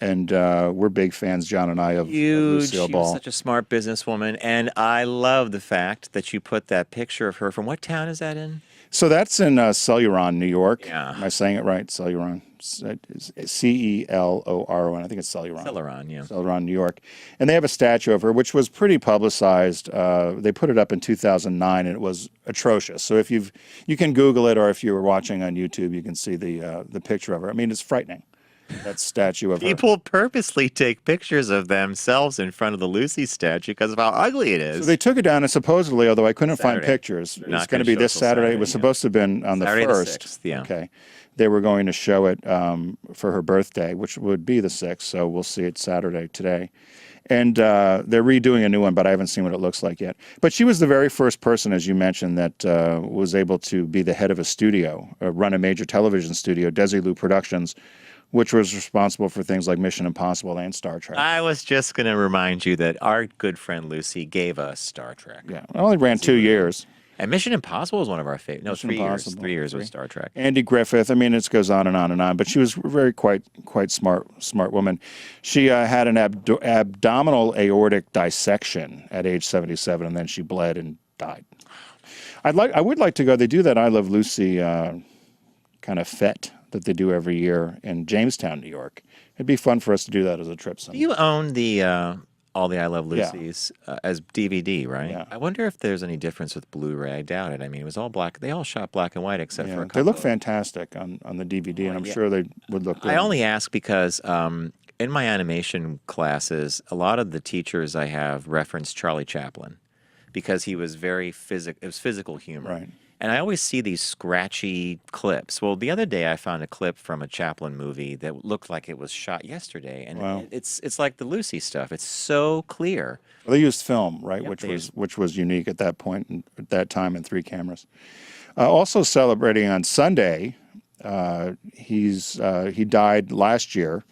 [SPEAKER 5] And we're big fans, John and I, of
[SPEAKER 4] Huge.
[SPEAKER 5] Lucille
[SPEAKER 4] She
[SPEAKER 5] Ball.
[SPEAKER 4] was such a smart businesswoman, and I love the fact that you put that picture of her from what town is that in?
[SPEAKER 5] So that's in Celuron, New York.
[SPEAKER 4] Yeah.
[SPEAKER 5] Am I saying it right? Celuron. Celoron. I think it's Celuron.
[SPEAKER 4] Celeron, yeah.
[SPEAKER 5] Celuron, New York. And they have a statue of her, which was pretty publicized. They put it up in 2009, and it was atrocious. So if you can Google it, or if you were watching on YouTube, you can see the picture of her. I mean, it's frightening. That statue of her.
[SPEAKER 4] People purposely take pictures of themselves in front of the Lucy statue because of how ugly it is.
[SPEAKER 5] So they took it down, and supposedly, although I couldn't find
[SPEAKER 4] Saturday.
[SPEAKER 5] pictures,
[SPEAKER 4] They're
[SPEAKER 5] it's
[SPEAKER 4] not
[SPEAKER 5] going to
[SPEAKER 4] gonna
[SPEAKER 5] be
[SPEAKER 4] show
[SPEAKER 5] this
[SPEAKER 4] till
[SPEAKER 5] Saturday. It
[SPEAKER 4] Saturday,
[SPEAKER 5] was
[SPEAKER 4] yeah.
[SPEAKER 5] supposed to have been on the
[SPEAKER 4] Saturday the
[SPEAKER 5] 1st.
[SPEAKER 4] 6th, yeah.
[SPEAKER 5] Okay. They were going to show it for her birthday, which would be the 6th, so we'll see it Saturday today. And they're redoing a new one, but I haven't seen what it looks like yet. But she was the very first person, as you mentioned, that was able to be the head of a studio, run a major television studio, Desilu Productions, which was responsible for things like Mission Impossible and Star Trek.
[SPEAKER 4] I was just going to remind you that our good friend Lucy gave us Star Trek.
[SPEAKER 5] Yeah, I only ran 2 years.
[SPEAKER 4] And Mission Impossible was one of our favorite. No,
[SPEAKER 5] Mission
[SPEAKER 4] 3 years.
[SPEAKER 5] Impossible.
[SPEAKER 4] 3 years with Star Trek.
[SPEAKER 5] Andy Griffith. I mean, it goes on and on and on. But she was quite smart woman. She had an abdominal aortic dissection at age 77, and then she bled and died. I would like to go. They do that I Love Lucy kind of fete that they do every year in Jamestown, New York. It'd be fun for us to do that as a trip someday.
[SPEAKER 4] You own the all the I Love Lucy's as DVD, right?
[SPEAKER 5] Yeah.
[SPEAKER 4] I wonder if there's any difference with Blu-ray. I doubt it. I mean, it was all black. They all shot black and white except for a couple.
[SPEAKER 5] They look fantastic on the DVD, and I'm sure they would look good.
[SPEAKER 4] I only ask because in my animation classes, a lot of the teachers I have reference Charlie Chaplin because he was very physical. It was physical humor.
[SPEAKER 5] Right.
[SPEAKER 4] And I always see these scratchy clips. Well, the other day I found a clip from a Chaplin movie that looked like it was shot yesterday, and
[SPEAKER 5] Wow.
[SPEAKER 4] it's like the Lucy stuff. It's so clear.
[SPEAKER 5] Well, they used film, right,
[SPEAKER 4] Yep,
[SPEAKER 5] which was unique at that point and at that time in 3 cameras. Also celebrating on Sunday, he died last year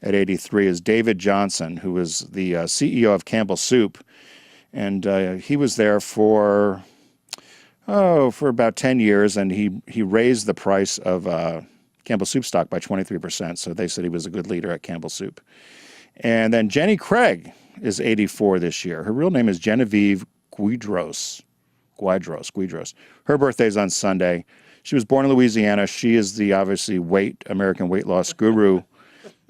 [SPEAKER 5] at 83. Is David Johnson, who was the CEO of Campbell Soup, and he was there for about 10 years, and he raised the price of Campbell Soup stock by 23%, so they said he was a good leader at Campbell Soup. And then Jenny Craig is 84 this year. Her real name is Genevieve Guidros. Her birthday's on Sunday. She was born in Louisiana. She is the, obviously, American weight loss guru,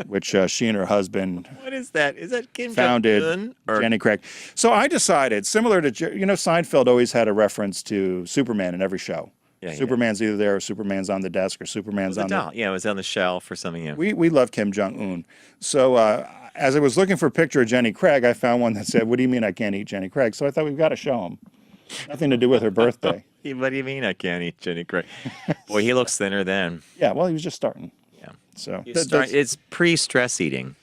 [SPEAKER 5] which she and her husband
[SPEAKER 4] What is that? Is that Kim
[SPEAKER 5] founded,
[SPEAKER 4] Jong-un? Or
[SPEAKER 5] Jenny Craig. So I decided, similar to, Seinfeld always had a reference to Superman in every show.
[SPEAKER 4] Yeah,
[SPEAKER 5] Superman's either there or Superman's on the desk or Superman's
[SPEAKER 4] the
[SPEAKER 5] on
[SPEAKER 4] doll. Yeah, it was on the shelf or something. Yeah.
[SPEAKER 5] We love Kim Jong-un. So as I was looking for a picture of Jenny Craig, I found one that said, "What do you mean I can't eat Jenny Craig?" So I thought we've got to show him. Nothing to do with her birthday.
[SPEAKER 4] What do you mean I can't eat Jenny Craig? Boy, he looks thinner then.
[SPEAKER 5] Yeah, well, he was just starting.
[SPEAKER 4] Yeah.
[SPEAKER 5] So
[SPEAKER 4] It's pre-stress eating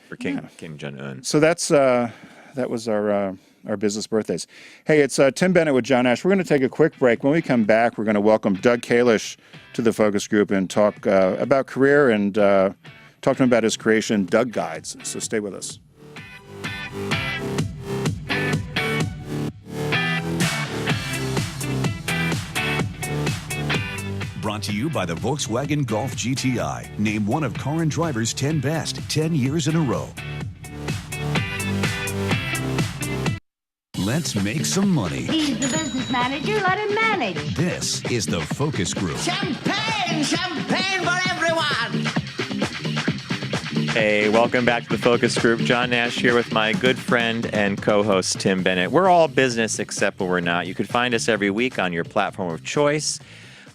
[SPEAKER 4] for Kim Jong-un.
[SPEAKER 5] So that was our business birthdays. Hey, it's Tim Bennett with John Ash. We're going to take a quick break. When we come back, we're going to welcome Doug Kalish to the focus group and talk about career and talk to him about his creation, DougsGuides. So stay with us.
[SPEAKER 1] Brought to you by the Volkswagen Golf GTI. Named one of Car and Driver's 10 best, 10 years in a row. Let's make some money.
[SPEAKER 7] He's the business manager. Let him manage.
[SPEAKER 1] This is the Focus Group.
[SPEAKER 3] Champagne! Champagne for everyone!
[SPEAKER 4] Hey, welcome back to the Focus Group. John Nash here with my good friend and co-host Tim Bennett. We're all business except when we're not. You can find us every week on your platform of choice.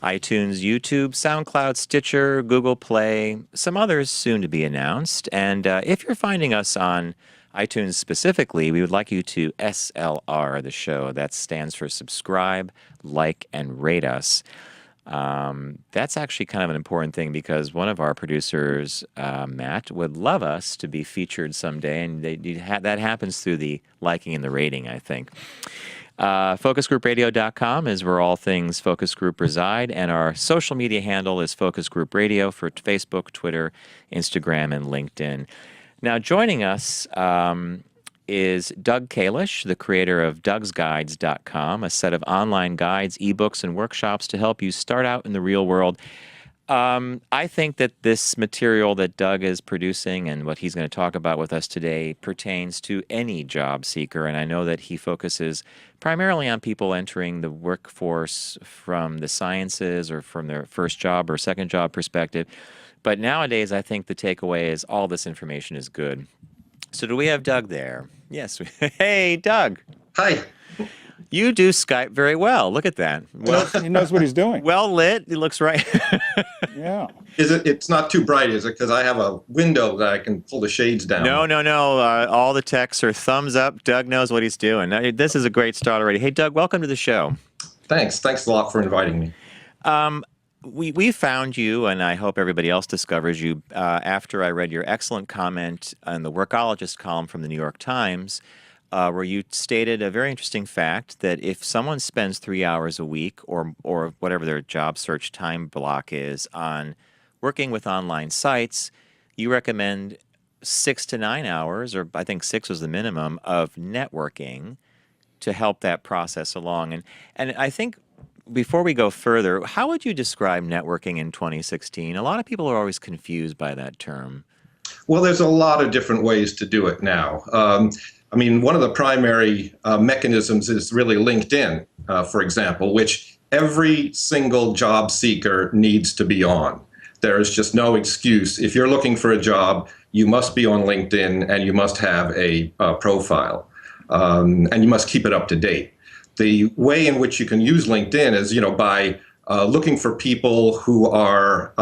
[SPEAKER 4] iTunes, YouTube, SoundCloud, Stitcher, Google Play, some others soon to be announced. And if you're finding us on iTunes specifically, we would like you to SLR the show. That stands for subscribe, like, and rate us. That's actually kind of an important thing because one of our producers, Matt, would love us to be featured someday, and that happens through the liking and the rating, I think. FocusGroupRadio.com is where all things Focus Group reside, and our social media handle is Focus Group Radio for Facebook, Twitter, Instagram, and LinkedIn. Now, joining us is Doug Kalish, the creator of DougsGuides.com, a set of online guides, ebooks, and workshops to help you start out in the real world. I think that this material that Doug is producing and what he's going to talk about with us today pertains to any job seeker, and I know that he focuses primarily on people entering the workforce from the sciences or from their first job or second job perspective. But nowadays, I think the takeaway is all this information is good. So do we have Doug there? Yes. Hey, Doug.
[SPEAKER 8] Hi.
[SPEAKER 4] You do Skype very well. Look at that. Well,
[SPEAKER 5] He knows what he's doing.
[SPEAKER 4] well lit. It looks right.
[SPEAKER 5] Yeah.
[SPEAKER 8] It's not too bright, is it? Because I have a window that I can pull the shades down.
[SPEAKER 4] No. All the texts are thumbs up. Doug knows what he's doing. Now, this is a great start already. Hey, Doug, welcome to the show.
[SPEAKER 8] Thanks a lot for inviting me.
[SPEAKER 4] We found you, and I hope everybody else discovers you, after I read your excellent comment on the Workologist column from the New York Times, where you stated a very interesting fact that if someone spends 3 hours a week or whatever their job search time block is on working with online sites, you recommend 6 to 9 hours, or I think 6 was the minimum, of networking to help that process along. And I think before we go further, how would you describe networking in 2016? A lot of people are always confused by that term.
[SPEAKER 8] Well, there's a lot of different ways to do it now. I mean, one of the primary mechanisms is really LinkedIn, for example, which every single job seeker needs to be on. There is just no excuse. If you're looking for a job, you must be on LinkedIn and you must have a profile, and you must keep it up to date. The way in which you can use LinkedIn is, by looking for people who are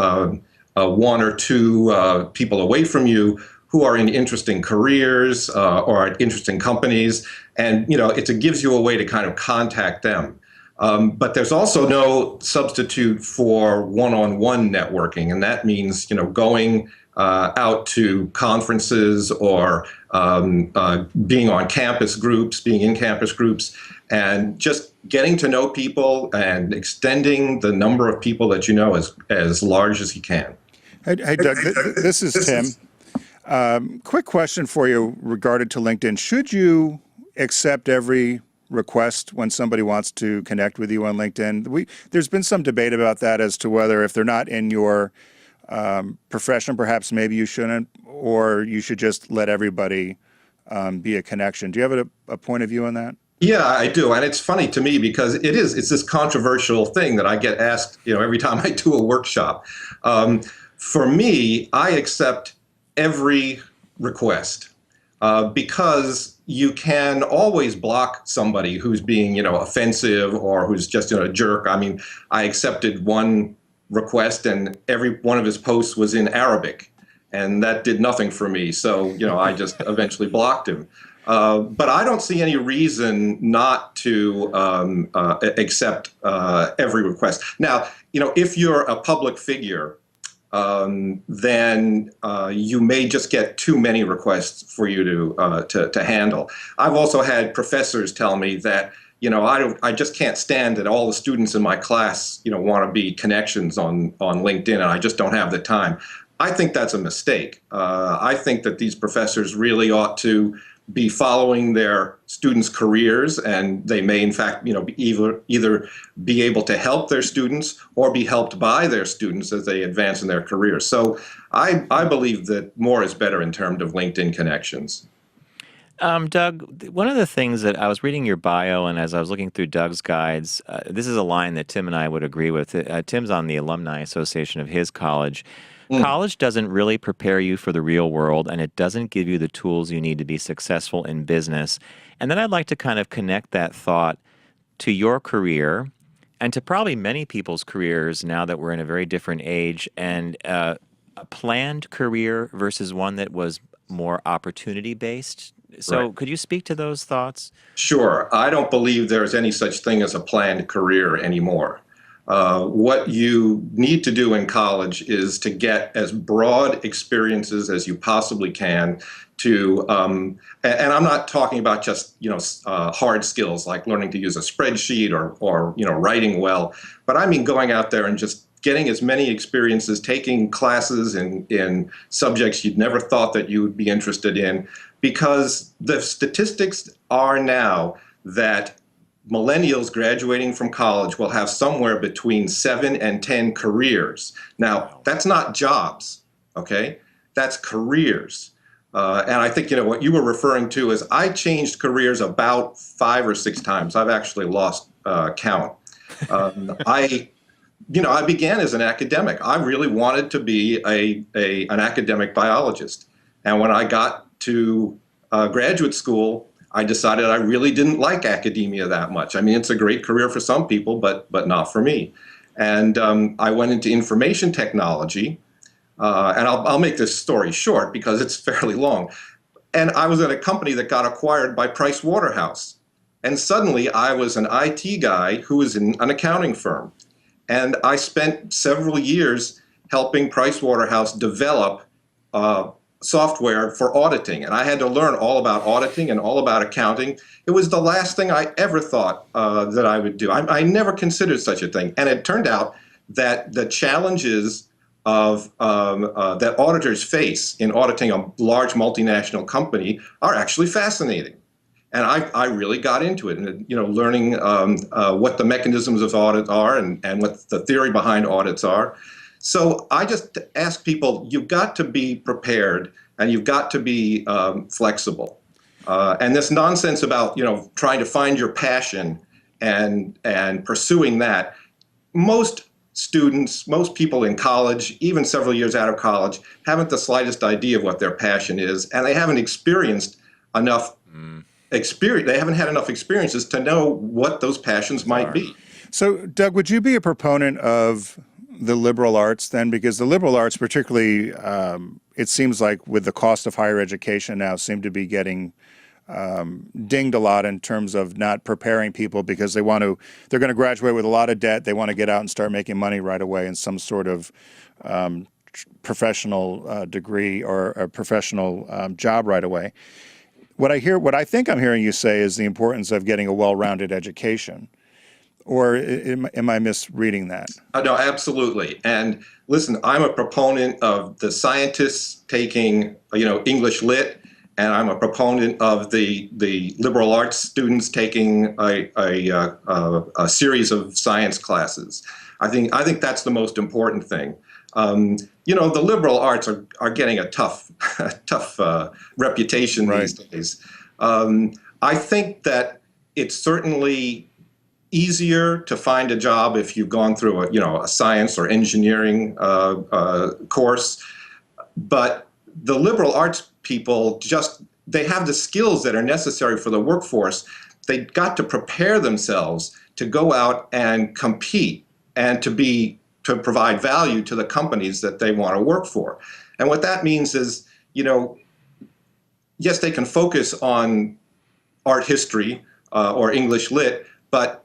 [SPEAKER 8] one or two people away from you who are in interesting careers or at interesting companies, and it gives you a way to kind of contact them. But there's also no substitute for one-on-one networking, and that means going out to conferences or being on campus groups, being in campus groups, and just getting to know people and extending the number of people that you know as large as you can.
[SPEAKER 5] Hey Doug, this is Tim. Quick question for you regarding to LinkedIn. Should you accept every request when somebody wants to connect with you on LinkedIn? There's been some debate about that as to whether if they're not in your profession, perhaps maybe you shouldn't, or you should just let everybody be a connection. Do you have a point of view on that?
[SPEAKER 8] Yeah, I do. And it's funny to me because it's this controversial thing that I get asked, every time I do a workshop. For me, I accept every request because you can always block somebody who's being, offensive or who's just a jerk. I mean, I accepted one request and every one of his posts was in Arabic, and that did nothing for me. So, I just eventually blocked him. But I don't see any reason not to accept every request. Now, if you're a public figure, then you may just get too many requests for you to handle. I've also had professors tell me that I just can't stand that all the students in my class want to be connections on LinkedIn, and I just don't have the time. I think that's a mistake. I think that these professors really ought to be following their students' careers, and they may, in fact, either be able to help their students or be helped by their students as they advance in their careers. So I believe that more is better in terms of LinkedIn connections.
[SPEAKER 4] Doug, one of the things that I was reading your bio, and as I was looking through Doug's guides, this is a line that Tim and I would agree with. Tim's on the Alumni Association of his college. College doesn't really prepare you for the real world, and it doesn't give you the tools you need to be successful in business. And then I'd like to kind of connect that thought to your career and to probably many people's careers now that we're in a very different age, and a planned career versus one that was more opportunity-based. So
[SPEAKER 8] Right.
[SPEAKER 4] Could you speak to those thoughts?
[SPEAKER 8] Sure. I don't believe there's any such thing as a planned career anymore. What you need to do in college is to get as broad experiences as you possibly can to, and I'm not talking about just, hard skills like learning to use a spreadsheet or writing well, but I mean going out there and just getting as many experiences, taking classes in subjects you'd never thought that you would be interested in, because the statistics are now that millennials graduating from college will have somewhere between 7 and 10 careers. Now, that's not jobs, okay? That's careers. And I think, what you were referring to is I changed careers about 5 or 6 times. I've actually lost count. I began as an academic. I really wanted to be an academic biologist. And when I got to graduate school, I decided I really didn't like academia that much. I mean, it's a great career for some people, but not for me. And I went into information technology, and I'll make this story short because it's fairly long. And I was at a company that got acquired by Price Waterhouse. And suddenly I was an IT guy who was in an accounting firm. And I spent several years helping Price Waterhouse develop software for auditing, and I had to learn all about auditing and all about accounting. It was the last thing I ever thought that I would do. I never considered such a thing, and it turned out that the challenges that auditors face in auditing a large multinational company are actually fascinating. And I really got into it, and learning what the mechanisms of audit are and what the theory behind audits are. So I just ask people, you've got to be prepared and you've got to be flexible. And this nonsense about trying to find your passion and pursuing that, most students, most people in college, even several years out of college, haven't the slightest idea of what their passion is, and they haven't experienced enough experience. They haven't had enough experiences to know what those passions might be.
[SPEAKER 5] So, Doug, would you be a proponent of the liberal arts then? Because the liberal arts, particularly, it seems like with the cost of higher education now, seem to be getting dinged a lot in terms of not preparing people because they're going to graduate with a lot of debt. They want to get out and start making money right away in some sort of professional degree or a professional job right away. What I think I'm hearing you say is the importance of getting a well-rounded education. Or am I misreading that?
[SPEAKER 8] No, absolutely. And listen, I'm a proponent of the scientists taking, English Lit, and I'm a proponent of the liberal arts students taking a series of science classes. I think that's the most important thing. The liberal arts are getting a tough reputation these days. I think that it's certainly easier to find a job if you've gone through a science or engineering course, but the liberal arts people they have the skills that are necessary for the workforce. They got to prepare themselves to go out and compete and to provide value to the companies that they want to work for. And what that means is, yes, they can focus on art history or English Lit, but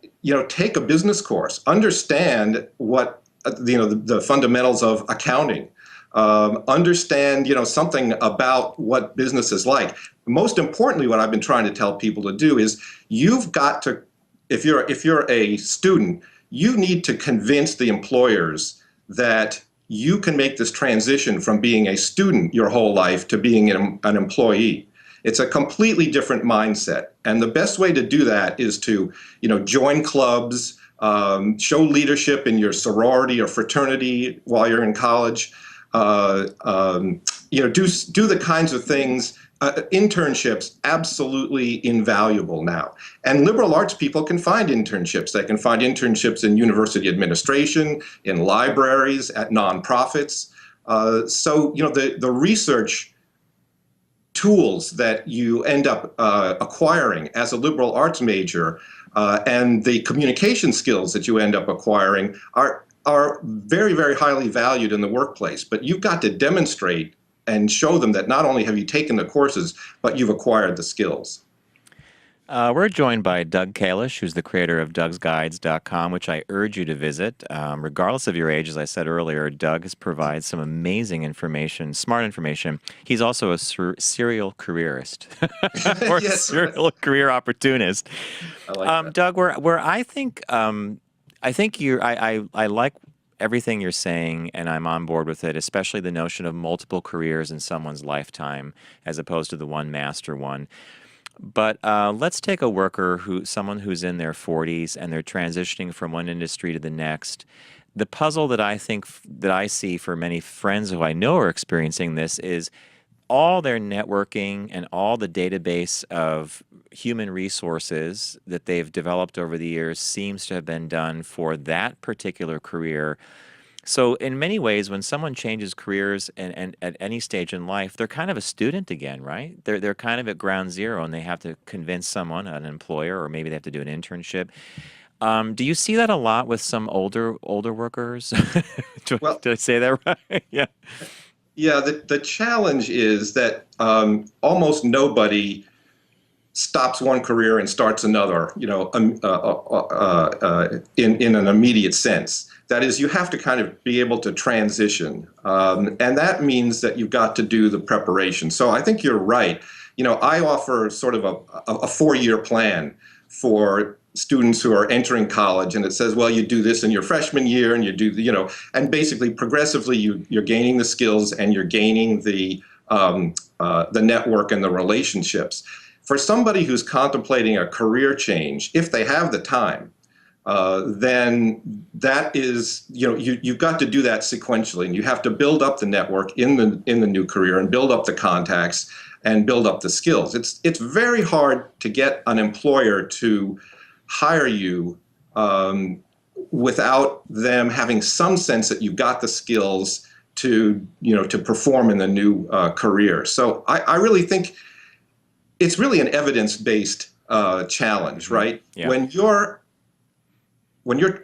[SPEAKER 8] take a business course, understand what the fundamentals of accounting, understand something about what business is like. Most importantly, what I've been trying to tell people to do is you've got to, if you're a student, you need to convince the employers that you can make this transition from being a student your whole life to being an employee. It's a completely different mindset. And the best way to do that is to, join clubs, show leadership in your sorority or fraternity while you're in college, do the kinds of things. Internships, absolutely invaluable now. And liberal arts people can find internships. They can find internships in university administration, in libraries, at nonprofits. So the research tools that you end up acquiring as a liberal arts major and the communication skills that you end up acquiring are very, very highly valued in the workplace. But you've got to demonstrate and show them that not only have you taken the courses, but you've acquired the skills.
[SPEAKER 4] We're joined by Doug Kalish, who's the creator of DougsGuides.com, which I urge you to visit. Regardless of your age, as I said earlier, Doug has provided some amazing information, smart information. He's also a serial careerist or
[SPEAKER 8] Yes,
[SPEAKER 4] serial career opportunist.
[SPEAKER 8] I like that.
[SPEAKER 4] Doug, where I think I like everything you're saying, and I'm on board with it, especially the notion of multiple careers in someone's lifetime as opposed to the one master one. But let's take a worker someone who's in their 40s and they're transitioning from one industry to the next. The puzzle that I see for many friends who I know are experiencing this is all their networking and all the database of human resources that they've developed over the years seems to have been done for that particular career. So in many ways, when someone changes careers and at any stage in life, they're kind of a student again, right? They're kind of at ground zero, and they have to convince someone, an employer, or maybe they have to do an internship. Do you see that a lot with some older workers? Did I say that right? Yeah.
[SPEAKER 8] Yeah, the challenge is that almost nobody stops one career and starts another, in an immediate sense. That is, you have to kind of be able to transition. And that means that you've got to do the preparation. So I think you're right. I offer sort of a 4-year plan for students who are entering college, and it says, well, you do this in your freshman year, and you do the, and basically progressively you're gaining the skills and you're gaining the network and the relationships. For somebody who's contemplating a career change, if they have the time, then that is, you've got to do that sequentially, and you have to build up the network in the new career and build up the contacts and build up the skills. It's very hard to get an employer to hire you without them having some sense that you've got the skills to perform in the new career. So I really think it's really an evidence-based challenge, right?
[SPEAKER 4] Yeah.
[SPEAKER 8] When you're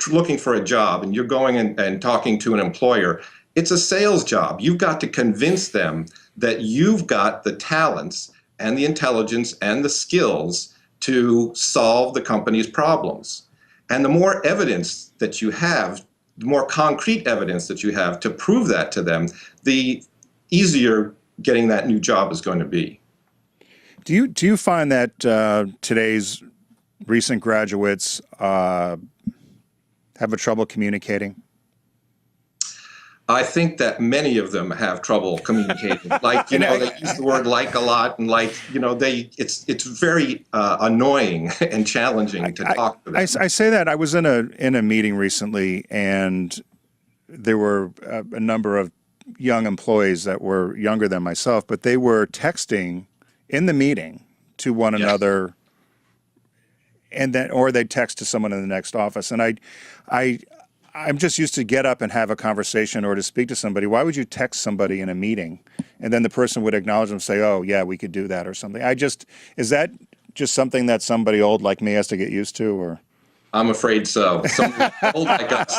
[SPEAKER 8] looking for a job and you're going and talking to an employer, it's a sales job. You've got to convince them that you've got the talents and the intelligence and the skills to solve the company's problems. And the more evidence that you have, the more concrete evidence that you have to prove that to them, the easier getting that new job is going to be.
[SPEAKER 5] Do you find that today's recent graduates have a trouble communicating?
[SPEAKER 8] I think that many of them have trouble communicating. Like, they use the word like a lot, and it's very annoying and challenging to talk to them.
[SPEAKER 5] I say that. I was in a meeting recently, and there were a number of young employees that were younger than myself, but they were texting in the meeting to one another, and then, or they'd text to someone in the next office. And I'm just used to get up and have a conversation or to speak to somebody. Why would you text somebody in a meeting and then the person would acknowledge them and say, oh, yeah, we could do that or something? Is that just something that somebody old like me has to get used to? Or
[SPEAKER 8] I'm afraid so. Somebody old like us.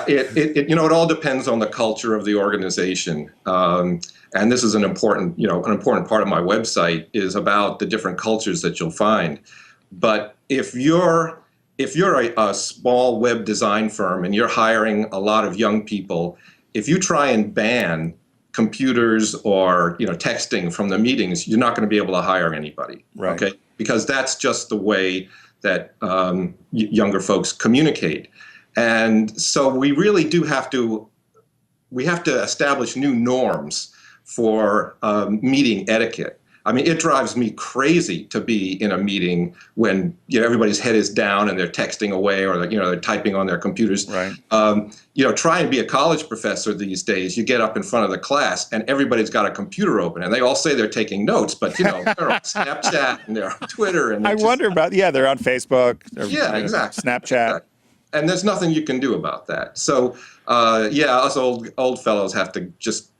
[SPEAKER 8] It all depends on the culture of the organization. And this is an important part of my website is about the different cultures that you'll find. But if you're a small web design firm and you're hiring a lot of young people, if you try and ban computers or texting from the meetings, you're not going to be able to hire anybody.
[SPEAKER 5] Right.
[SPEAKER 8] Okay, because that's just the way that younger folks communicate. And so we really do have to establish new norms for meeting etiquette. I mean, it drives me crazy to be in a meeting when everybody's head is down and they're texting away or they're typing on their computers.
[SPEAKER 5] Right.
[SPEAKER 8] Try and be a college professor these days. You get up in front of the class and everybody's got a computer open and they all say they're taking notes, but they're on Snapchat and they're on Twitter and
[SPEAKER 5] wonder about they're on Facebook.
[SPEAKER 8] Yeah, exactly.
[SPEAKER 5] Snapchat.
[SPEAKER 8] Exactly. And there's nothing you can do about that. So us old fellows have to just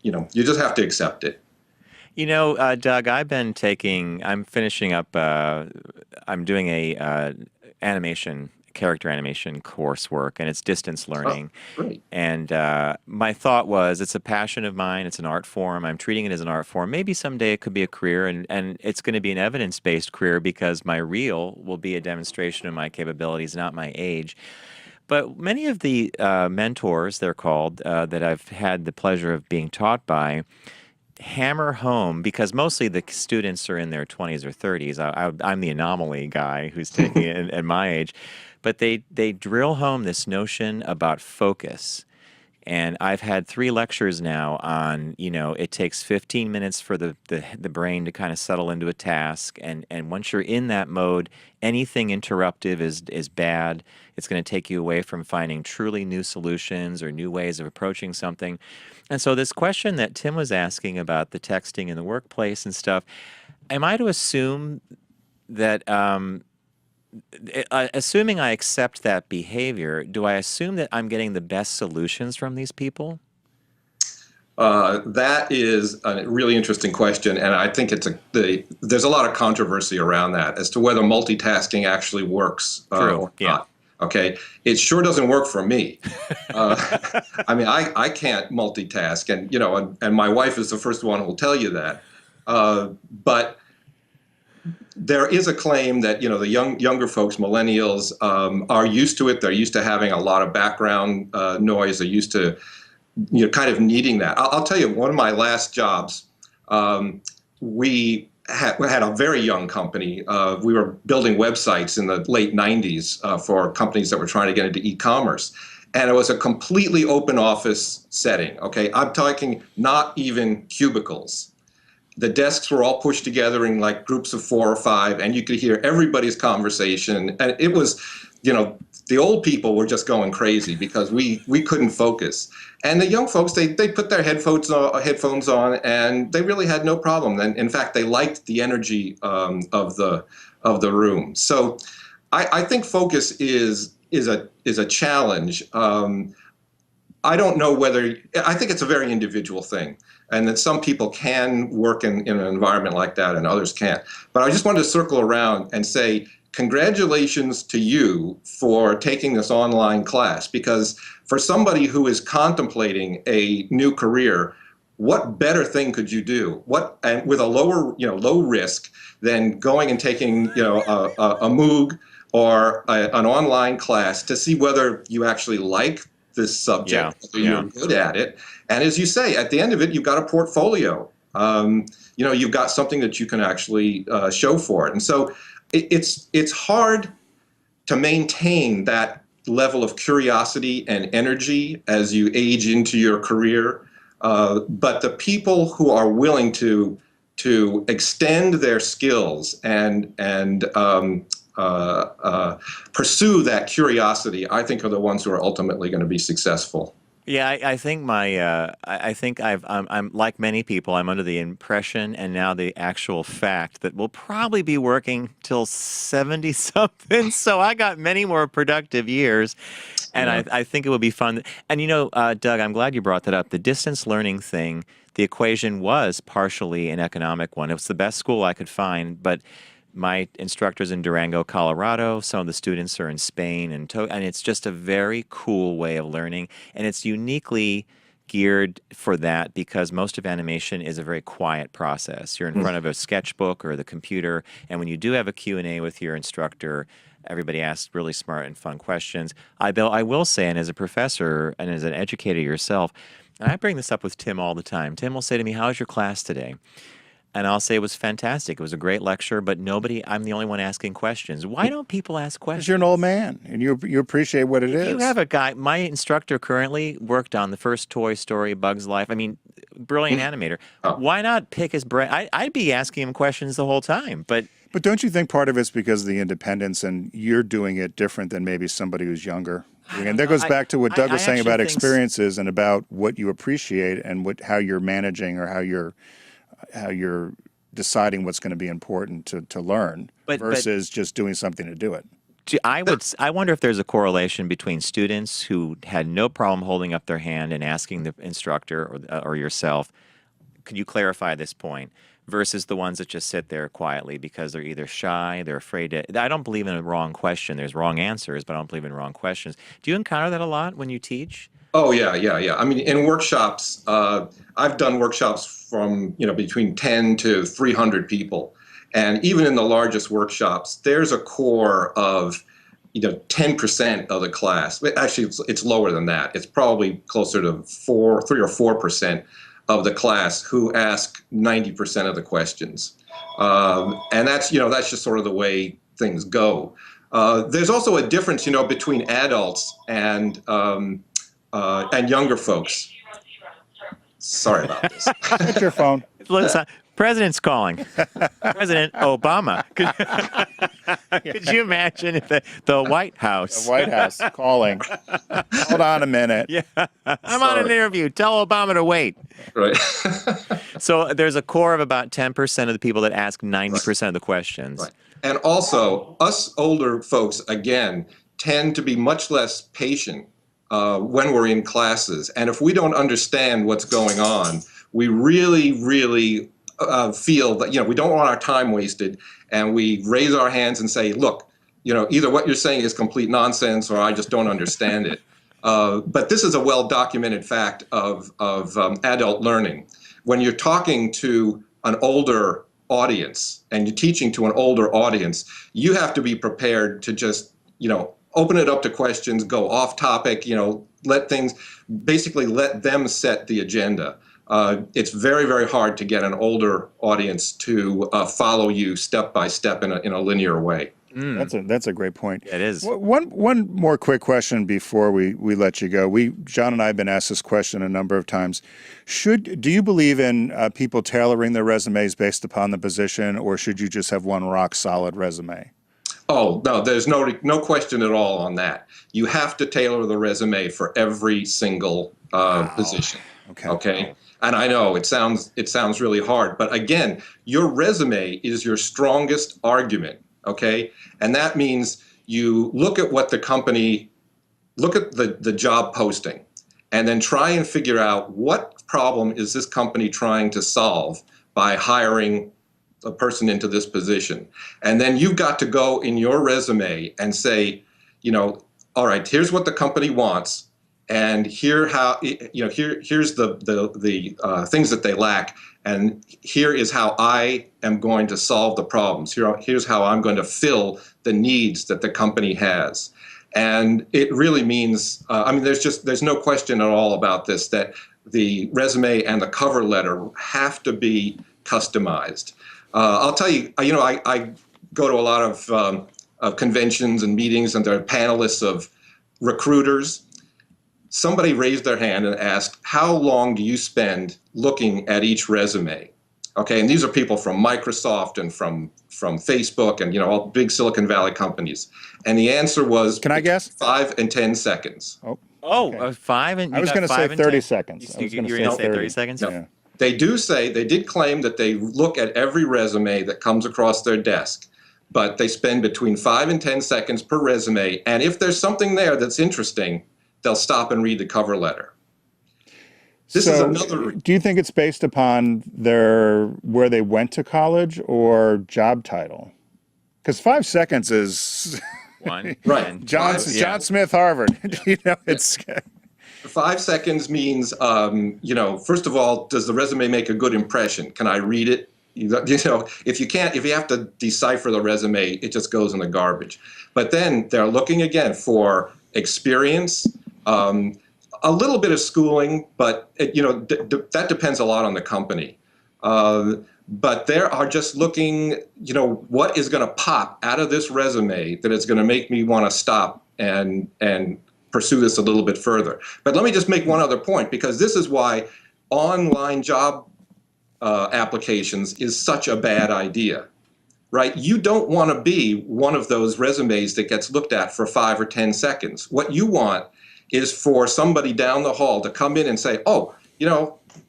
[SPEAKER 8] you just have to accept it.
[SPEAKER 4] Doug, I'm finishing up, I'm doing a character animation coursework, and it's distance learning.
[SPEAKER 8] Oh, great.
[SPEAKER 4] And my thought was, it's a passion of mine, it's an art form, I'm treating it as an art form. Maybe someday it could be a career, and it's going to be an evidence-based career because my reel will be a demonstration of my capabilities, not my age. But many of the mentors, they're called, that I've had the pleasure of being taught by, hammer home, because mostly the students are in their 20s or 30s. I'm the anomaly guy who's taking it at my age. But they drill home this notion about focus. And I've had 3 lectures now on, it takes 15 minutes for the brain to kind of settle into a task. And once you're in that mode, anything interruptive is bad. It's going to take you away from finding truly new solutions or new ways of approaching something. And so this question that Tim was asking about the texting in the workplace and stuff, am I to assume that, assuming I accept that behavior, do I assume that I'm getting the best solutions from these people?
[SPEAKER 8] That is a really interesting question, and I think there's a lot of controversy around that as to whether multitasking actually works or not. Okay, it sure doesn't work for me. I mean, I can't multitask, and my wife is the first one who will tell you that. But there is a claim that the younger folks, millennials, are used to it. They're used to having a lot of background noise. They're used to kind of needing that. I'll tell you, one of my last jobs, we had a very young company. We were building websites in the late 90s for companies that were trying to get into e-commerce. And it was a completely open office setting, okay? I'm talking not even cubicles. The desks were all pushed together in like groups of 4 or 5, and you could hear everybody's conversation. And it was, the old people were just going crazy because we couldn't focus. And the young folks, they put their headphones on, and they really had no problem. And in fact, they liked the energy of the room. So I think focus is a challenge. I don't know whether, I think it's a very individual thing, and that some people can work in an environment like that and others can't. But I just wanted to circle around and say, congratulations to you for taking this online class, because for somebody who is contemplating a new career, what better thing could you do? And with a low risk than going and taking, a MOOC or an online class to see whether you actually like this subject, whether you're good at it. And as you say, at the end of it, you've got a portfolio. You've got something that you can actually show for it. And so it's hard to maintain that level of curiosity and energy as you age into your career. But the people who are willing to extend their skills and pursue that curiosity, I think, are the ones who are ultimately going to be successful.
[SPEAKER 4] Yeah, I think I'm like many people. I'm under the impression and now the actual fact that we'll probably be working till 70 something. So I got many more productive years, and I think it would be fun. And Doug, I'm glad you brought that up. The distance learning thing, the equation was partially an economic one. It was the best school I could find, but my instructor's in Durango, Colorado. Some of the students are in Spain, and it's just a very cool way of learning. And it's uniquely geared for that because most of animation is a very quiet process. You're in front of a sketchbook or the computer, and when you do have a Q&A with your instructor, everybody asks really smart and fun questions. I will say, and as a professor and as an educator yourself, and I bring this up with Tim all the time. Tim will say to me, "How was your class today?" And I'll say it was fantastic. It was a great lecture, but I'm the only one asking questions. Why don't people ask questions?
[SPEAKER 5] Because you're an old man, and you appreciate what it is.
[SPEAKER 4] You have a guy, my instructor currently worked on the first Toy Story, Bug's Life. I mean, brilliant animator. Why not pick his brain? I'd be asking him questions the whole time, but...
[SPEAKER 5] But don't you think part of it's because of the independence, and you're doing it different than maybe somebody who's younger? And that goes back to what Doug was saying about experiences and about what you appreciate and how you're managing or how you're deciding what's going to be important to learn versus just doing something to do it.
[SPEAKER 4] I wonder if there's a correlation between students who had no problem holding up their hand and asking the instructor or yourself, could you clarify this point, versus the ones that just sit there quietly because they're either shy, they're afraid to... I don't believe in a wrong question. There's wrong answers, but I don't believe in wrong questions. Do you encounter that a lot when you teach?
[SPEAKER 8] Oh, yeah. I mean, in workshops, I've done workshops from, between 10 to 300 people. And even in the largest workshops, there's a core of, 10% of the class. Actually, it's lower than that. It's probably closer to 3 or 4% of the class who ask 90% of the questions. And that's just sort of the way things go. There's also a difference, between adults and younger folks. Sorry about this.
[SPEAKER 5] It's your phone.
[SPEAKER 4] Listen, President's calling. President Obama. Could you imagine if the White House?
[SPEAKER 5] The White House calling. Hold on a minute.
[SPEAKER 4] Yeah, I'm on an interview. Tell Obama to wait.
[SPEAKER 8] Right.
[SPEAKER 4] So there's a core of about 10% of the people that ask 90% of the questions.
[SPEAKER 8] Right. And also, us older folks, again, tend to be much less patient when we're in classes. And if we don't understand what's going on, we really, really feel that, we don't want our time wasted. And we raise our hands and say, look, either what you're saying is complete nonsense or I just don't understand it. But this is a well-documented fact of adult learning. When you're talking to an older audience and you're teaching to an older audience, you have to be prepared to just, open it up to questions, go off topic, let them set the agenda. it's very, very hard to get an older audience to follow you step by step in a linear way.
[SPEAKER 5] That's a great point.
[SPEAKER 4] Yeah, it is.
[SPEAKER 5] One more quick question before we let you go. John and I have been asked this question a number of times. Do you believe in people tailoring their resumes based upon the position, or should you just have one rock solid resume?
[SPEAKER 8] Oh, no, there's no question at all on that. You have to tailor the resume for every single position. Okay. And I know it sounds really hard, but again, your resume is your strongest argument. Okay. And that means you look at what the company, look at the job posting, and then try and figure out what problem is this company trying to solve by hiring a person into this position. And then you've got to go in your resume and say, all right, here's what the company wants, and here's the things that they lack, and here is how I am going to solve the problems. Here's how I'm going to fill the needs that the company has. And it really means, there's no question at all about this, that the resume and the cover letter have to be customized. I'll tell you, I go to a lot of conventions and meetings, and there are panelists of recruiters. Somebody raised their hand and asked, how long do you spend looking at each resume? Okay, and these are people from Microsoft and from Facebook and, all big Silicon Valley companies. And the answer was,
[SPEAKER 5] can I guess?
[SPEAKER 8] 5 and 10 seconds.
[SPEAKER 5] Okay.
[SPEAKER 4] 5 and
[SPEAKER 5] I was going to say 30 seconds.
[SPEAKER 4] You were going to say 30 seconds?
[SPEAKER 8] No.
[SPEAKER 5] Yeah.
[SPEAKER 8] They did claim that they look at every resume that comes across their desk, but they spend between 5 and 10 seconds per resume. And if there's something there that's interesting, they'll stop and read the cover letter. This is another.
[SPEAKER 5] Do you think it's based upon where they went to college or job title? Because 5 seconds is
[SPEAKER 4] one.
[SPEAKER 8] Right.
[SPEAKER 5] John Smith, Harvard. It's
[SPEAKER 8] 5 seconds means, first of all, does the resume make a good impression? Can I read it? If you have to decipher the resume, it just goes in the garbage. But then they're looking again for experience, a little bit of schooling, but that depends a lot on the company. But they are just looking, what is going to pop out of this resume that is going to make me want to stop and pursue this a little bit further. But let me just make one other point, because this is why online job applications is such a bad idea, right? You don't want to be one of those resumes that gets looked at for 5 or 10 seconds. What you want is for somebody down the hall to come in and say, oh,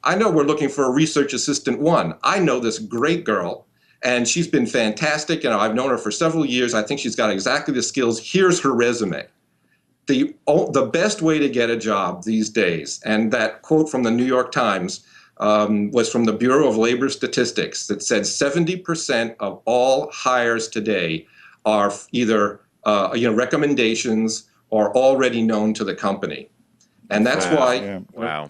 [SPEAKER 8] I know we're looking for a research assistant 1. I know this great girl, and she's been fantastic. I've known her for several years. I think she's got exactly the skills. Here's her resume. The best way to get a job these days, and that quote from the New York Times was from the Bureau of Labor Statistics that said 70% of all hires today are either recommendations or already known to the company. And that's why,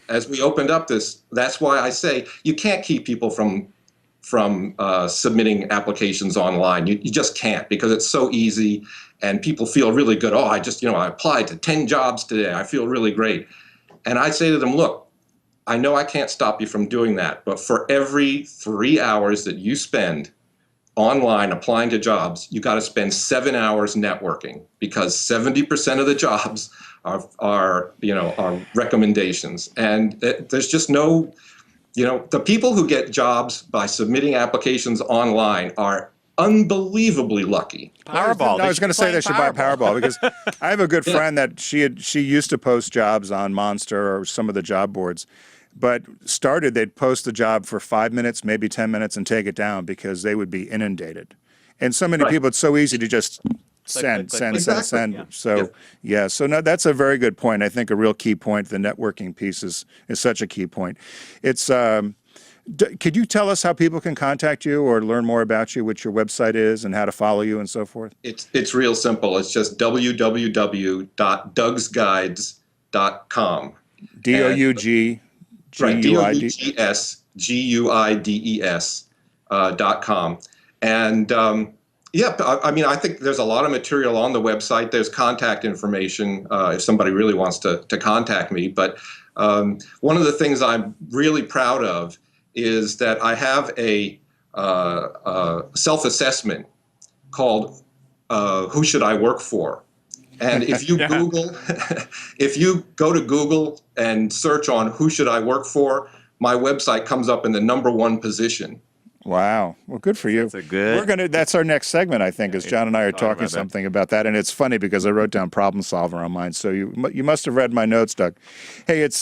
[SPEAKER 8] as we opened up this, that's why I say you can't keep people from submitting applications online. You just can't, because it's so easy, and people feel really good. Oh, I applied to 10 jobs today. I feel really great. And I say to them, look, I know I can't stop you from doing that, but for every 3 hours that you spend online applying to jobs, you got to spend 7 hours networking, because 70% of the jobs are recommendations. And there's just no, the people who get jobs by submitting applications online are unbelievably lucky.
[SPEAKER 4] Powerball.
[SPEAKER 5] I was going to say they should buy Powerball, because I have a good friend that she used to post jobs on Monster or some of the job boards, but they'd post the job for 5 minutes, maybe 10 minutes, and take it down because they would be inundated. And so many people, it's so easy to just send.
[SPEAKER 8] Yeah.
[SPEAKER 5] So no, that's a very good point. I think a real key point. The networking piece is such a key point. It's could you tell us how people can contact you or learn more about you, what your website is, and how to follow you and so forth?
[SPEAKER 8] It's real simple. It's just www.DougsGuides.com.
[SPEAKER 5] DOUG.
[SPEAKER 8] Right, DougsGuides.com. And I think there's a lot of material on the website. There's contact information if somebody really wants to contact me. But One of the things I'm really proud of is that I have a self-assessment called "Who Should I Work For?" And if you Google, if you go to Google and search on "Who Should I Work For?", my website comes up in the #1 position.
[SPEAKER 5] Wow. Well, good for you. That's our next segment, I think, is John and I are talking something about that. And it's funny because I wrote down problem solver on mine. So you must have read my notes, Doug. Hey, it's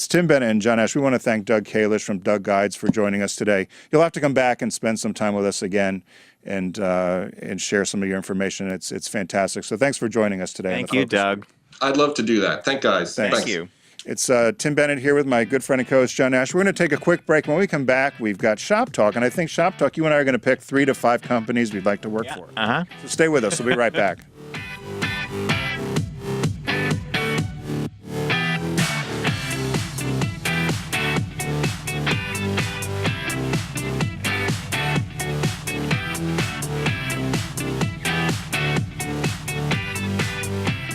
[SPEAKER 5] Tim Bennett and John Nash. We want to thank Doug Kalish from DougsGuides for joining us today. You'll have to come back and spend some time with us again and share some of your information. It's fantastic. So thanks for joining us today.
[SPEAKER 4] Thank you, Doug.
[SPEAKER 8] I'd love to do that. Thanks, guys.
[SPEAKER 4] Thank you.
[SPEAKER 5] It's Tim Bennett here with my good friend and co-host John Nash. We're going to take a quick break. When we come back, we've got Shop Talk, and I think Shop Talk, you and I are going to pick 3 to 5 companies we'd like to work for. So stay with us. We'll be right back.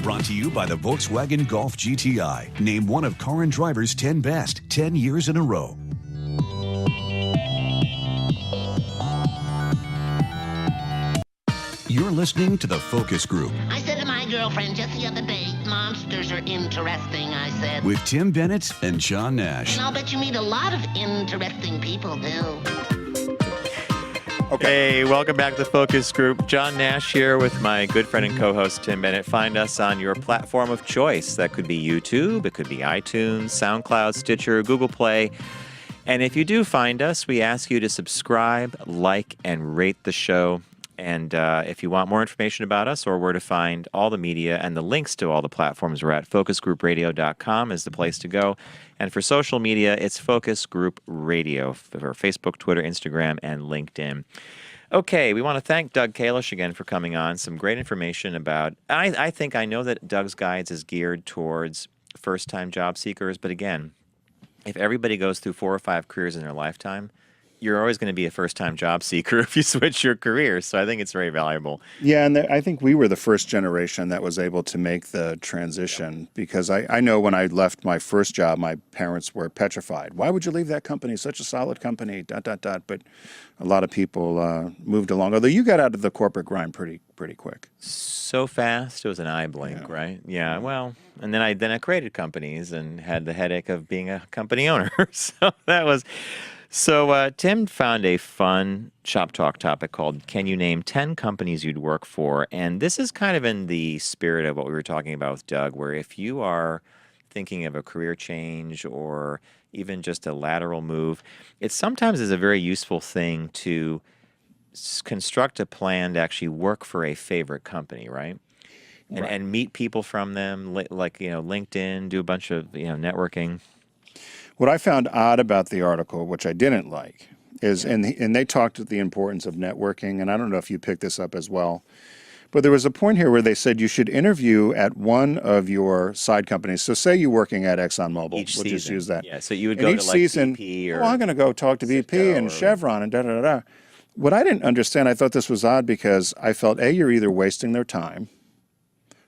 [SPEAKER 1] Brought to you by the Volkswagen Golf GTI. Named one of Car and Driver's 10 best, 10 years in a row. You're listening to The Focus Group.
[SPEAKER 9] I said to my girlfriend just the other day, monsters are interesting, I said.
[SPEAKER 1] With Tim Bennett and John Nash.
[SPEAKER 9] And I'll bet you meet a lot of interesting people, too.
[SPEAKER 4] Okay. Hey, welcome back to the Focus Group. John Nash here with my good friend and co-host Tim Bennett. Find us on your platform of choice. That could be YouTube, it could be iTunes, SoundCloud, Stitcher, Google Play. And if you do find us, we ask you to subscribe, like, and rate the show. And if you want more information about us or where to find all the media and the links to all the platforms we're at, focusgroupradio.com is the place to go. And for social media, it's Focus Group Radio for Facebook, Twitter, Instagram, and LinkedIn. Okay, we want to thank Doug Kalish again for coming on. Some great information about, I think I know that DougsGuides is geared towards first-time job seekers, but again, if everybody goes through 4 or 5 careers in their lifetime, you're always going to be a first-time job seeker if you switch your career. So I think it's very valuable.
[SPEAKER 5] Yeah, and I think we were the first generation that was able to make the transition because I know when I left my first job, my parents were petrified. Why would you leave that company? Such a solid company, ... But a lot of people moved along, although you got out of the corporate grind pretty quick.
[SPEAKER 4] So fast, it was an eye blink, right? Yeah, well, and then I created companies and had the headache of being a company owner. So that was... So Tim found a fun Shop Talk topic called Can You Name 10 Companies You'd Work For? And this is kind of in the spirit of what we were talking about with Doug, where if you are thinking of a career change or even just a lateral move, it sometimes is a very useful thing to construct a plan to actually work for a favorite company, right? And meet people from them, like, LinkedIn, do a bunch of, networking.
[SPEAKER 5] What I found odd about the article, which I didn't like, is, and they talked about the importance of networking, and I don't know if you picked this up as well, but there was a point here where they said you should interview at one of your side companies. So say you're working at ExxonMobil. We'll just use that.
[SPEAKER 4] Yeah, so you would go to like BP or...
[SPEAKER 5] I'm going to go talk to BP and Chevron and da-da-da-da. What I didn't understand, I thought this was odd because I felt, A, you're either wasting their time.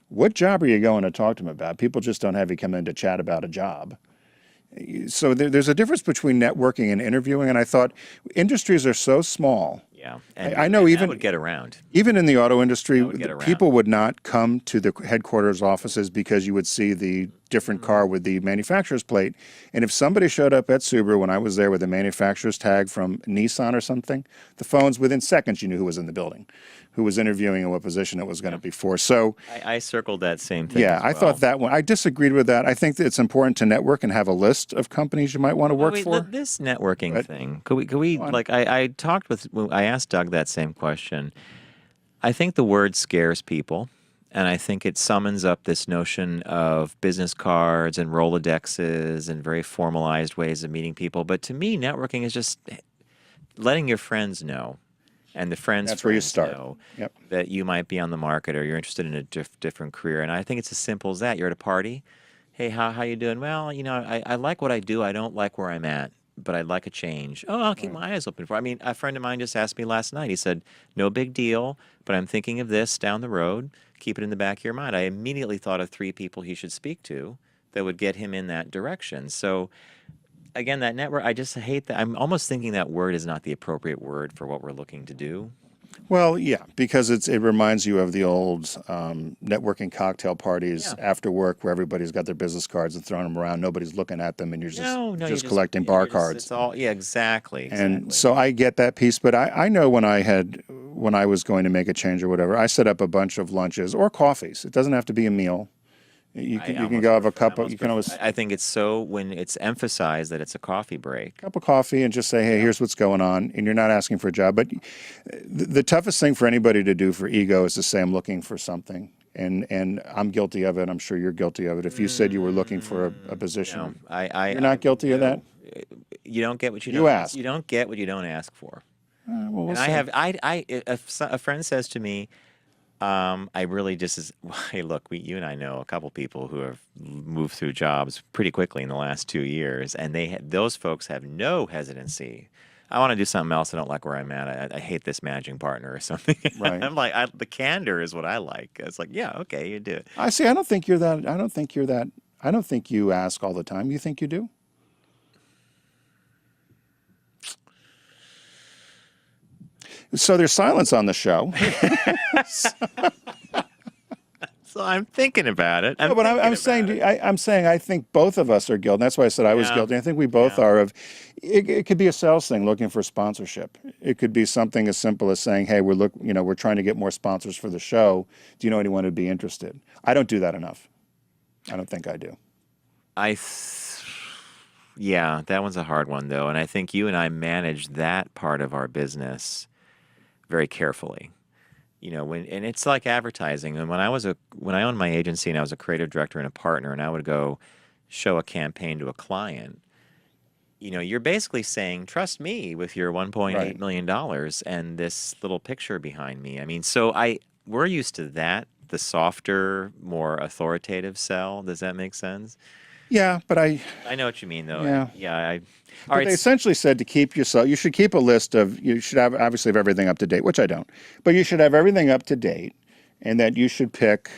[SPEAKER 5] What job are you going to talk to them about? People just don't have you come in to chat about a job. So there's a difference between networking and interviewing, and I thought industries are so small.
[SPEAKER 4] Yeah,
[SPEAKER 5] I know even
[SPEAKER 4] that would get around.
[SPEAKER 5] Even in the auto industry, people would not come to the headquarters offices because you would see the different car with the manufacturer's plate. And if somebody showed up at Subaru when I was there with a manufacturer's tag from Nissan or something, the phones within seconds you knew who was in the building, who was interviewing and what position it was going to be for. So
[SPEAKER 4] I circled that same thing.
[SPEAKER 5] Yeah,
[SPEAKER 4] as well.
[SPEAKER 5] I thought that one. I disagreed with that. I think that it's important to network and have a list of companies you might want to work for.
[SPEAKER 4] This networking thing, could we like I talked with, I asked Doug that same question. I think the word scares people. And I think it summons up this notion of business cards and Rolodexes and very formalized ways of meeting people. But to me, networking is just letting your friends know, and the friends
[SPEAKER 5] That's where you start.
[SPEAKER 4] know that you might be on the market or you're interested in a different career. And I think it's as simple as that. You're at a party. Hey, how you doing? Well, I like what I do. I don't like where I'm at, but I'd like a change. Oh, I'll keep my eyes open for. I mean, a friend of mine just asked me last night. He said, no big deal, but I'm thinking of this down the road. Keep it in the back of your mind. I immediately thought of 3 people he should speak to that would get him in that direction. So again, that network, I just hate that. I'm almost thinking that word is not the appropriate word for what we're looking to do.
[SPEAKER 5] Well, yeah, because it reminds you of the old networking cocktail parties after work where everybody's got their business cards and throwing them around. Nobody's looking at them, and you're just collecting bar cards.
[SPEAKER 4] It's all exactly.
[SPEAKER 5] And so I get that piece, but I know when I was going to make a change or whatever, I set up a bunch of lunches or coffees. It doesn't have to be a meal. You can go have a cup of. You can always.
[SPEAKER 4] I think it's so when it's emphasized that it's a coffee break.
[SPEAKER 5] Cup of coffee and just say, hey, here's what's going on, and you're not asking for a job. But the toughest thing for anybody to do for ego is to say, I'm looking for something, and I'm guilty of it. I'm sure you're guilty of it. If you said you were looking for a position, you're not guilty of that.
[SPEAKER 4] You don't get what you
[SPEAKER 5] You
[SPEAKER 4] don't
[SPEAKER 5] ask.
[SPEAKER 4] You don't get what you don't ask for.
[SPEAKER 5] Well,
[SPEAKER 4] And a friend says to me, I really just is. Hey, look, you and I know a couple people who have moved through jobs pretty quickly in the last 2 years, and those folks have no hesitancy. I want to do something else. I don't like where I'm at. I hate this managing partner or something.
[SPEAKER 5] Right.
[SPEAKER 4] I'm like, the candor is what I like. It's like, yeah, okay, you do it.
[SPEAKER 5] I see. I don't think you're that. I don't think you ask all the time. You think you do? So there's silence on the show.
[SPEAKER 4] So I'm thinking about it.
[SPEAKER 5] No, but I'm saying I think both of us are guilty. That's why I said I was guilty. I think we both are. It could be a sales thing, looking for sponsorship. It could be something as simple as saying, "Hey, we're trying to get more sponsors for the show. Do you know anyone who'd be interested?" I don't do that enough. I don't think I do.
[SPEAKER 4] Yeah, that one's a hard one though, and I think you and I manage that part of our business very carefully. And it's like advertising. And when I owned my agency and I was a creative director and a partner, and I would go show a campaign to a client, you're basically saying, trust me with your $1.8 million and this little picture behind me. I mean, so we're used to that, the softer, more authoritative sell. Does that make sense?
[SPEAKER 5] Yeah, but I
[SPEAKER 4] know what you mean, though.
[SPEAKER 5] Yeah.
[SPEAKER 4] All right.
[SPEAKER 5] They essentially said to keep yourself, you should keep a list of, you should obviously have everything up to date, which I don't, but you should have everything up to date, and that you should pick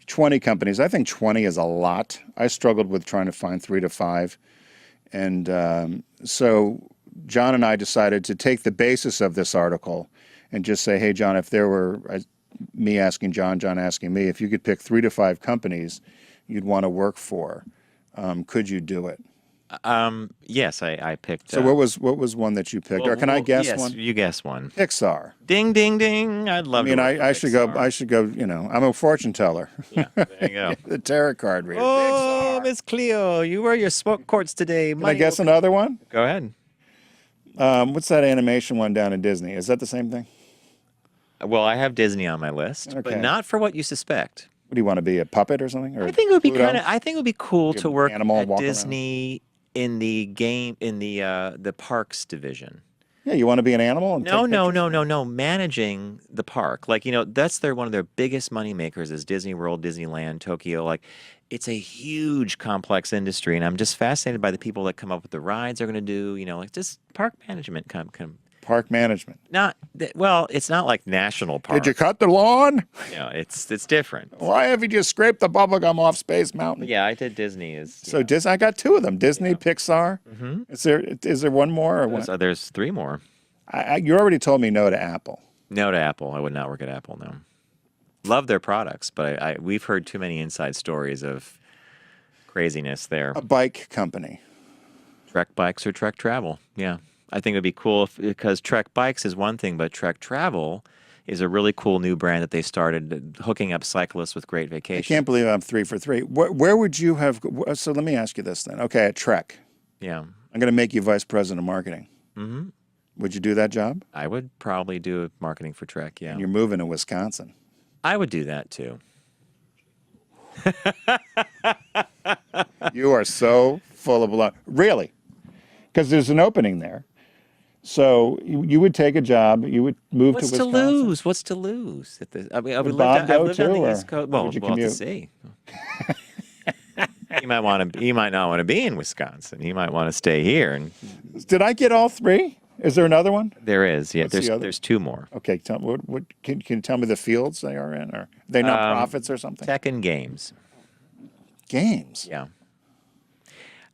[SPEAKER 5] 20 companies. I think 20 is a lot. I struggled with trying to find 3 to 5. And so John and I decided to take the basis of this article and just say, hey, John, if there were me asking John asking me, if you could pick 3 to 5 companies you'd want to work for, could you do it?
[SPEAKER 4] Yes, I picked.
[SPEAKER 5] So what was one that you picked? Or can I guess one?
[SPEAKER 4] Yes, you guess one.
[SPEAKER 5] Pixar.
[SPEAKER 4] Ding, ding, ding. I'd love to.
[SPEAKER 5] I should go. I'm a fortune teller.
[SPEAKER 4] Yeah, there you go.
[SPEAKER 5] The tarot card reader.
[SPEAKER 4] Oh, Miss Cleo, you wear your smoke quartz today.
[SPEAKER 5] Can I guess another one?
[SPEAKER 4] Go ahead.
[SPEAKER 5] What's that animation one down in Disney? Is that the same thing?
[SPEAKER 4] Well, I have Disney on my list, but not for what you suspect.
[SPEAKER 5] What do you want to be, a puppet or something? Or
[SPEAKER 4] I think it would be I think it would be cool to work
[SPEAKER 5] at
[SPEAKER 4] Disney in the parks division.
[SPEAKER 5] Yeah, you want to be an animal? And
[SPEAKER 4] No. Managing the park, that's one of their biggest money makers is Disney World, Disneyland, Tokyo. It's a huge, complex industry, and I'm just fascinated by the people that come up with the rides they're going to do. Just park management.
[SPEAKER 5] Park management.
[SPEAKER 4] It's not like national park.
[SPEAKER 5] Did you cut the lawn?
[SPEAKER 4] No, it's different.
[SPEAKER 5] Why have you just scraped the bubblegum off Space Mountain?
[SPEAKER 4] Yeah, I did Disney.
[SPEAKER 5] So Disney, I got 2 of them. Disney, Pixar.
[SPEAKER 4] Mm-hmm.
[SPEAKER 5] Is there one more? Or what?
[SPEAKER 4] There's 3 more.
[SPEAKER 5] You already told me no to Apple.
[SPEAKER 4] No to Apple. I would not work at Apple, no. Love their products, but we've heard too many inside stories of craziness there.
[SPEAKER 5] A bike company.
[SPEAKER 4] Trek Bikes or Trek Travel, yeah. I think it would be cool because Trek Bikes is one thing, but Trek Travel is a really cool new brand that they started hooking up cyclists with great vacations.
[SPEAKER 5] I can't believe I'm 3 for 3. Where would you have? So let me ask you this then. Okay, at Trek.
[SPEAKER 4] Yeah.
[SPEAKER 5] I'm going to make you vice president of marketing.
[SPEAKER 4] Mm-hmm.
[SPEAKER 5] Would you do that job?
[SPEAKER 4] I would probably do marketing for Trek, yeah.
[SPEAKER 5] And you're moving to Wisconsin.
[SPEAKER 4] I would do that too.
[SPEAKER 5] You are so full of love. Really? Because there's an opening there. So you would take a job, you would move to Wisconsin.
[SPEAKER 4] What's to lose? I've lived on
[SPEAKER 5] the
[SPEAKER 4] East Coast. Well, we'll have to see. He might not want to be in Wisconsin. He might want to stay here.
[SPEAKER 5] Did I get all 3? Is there another one?
[SPEAKER 4] There is. Yeah,
[SPEAKER 5] What's
[SPEAKER 4] there's 2 more.
[SPEAKER 5] Okay, can you tell me the fields they are in? Or are they nonprofits or something?
[SPEAKER 4] Tech and games.
[SPEAKER 5] Games?
[SPEAKER 4] Yeah.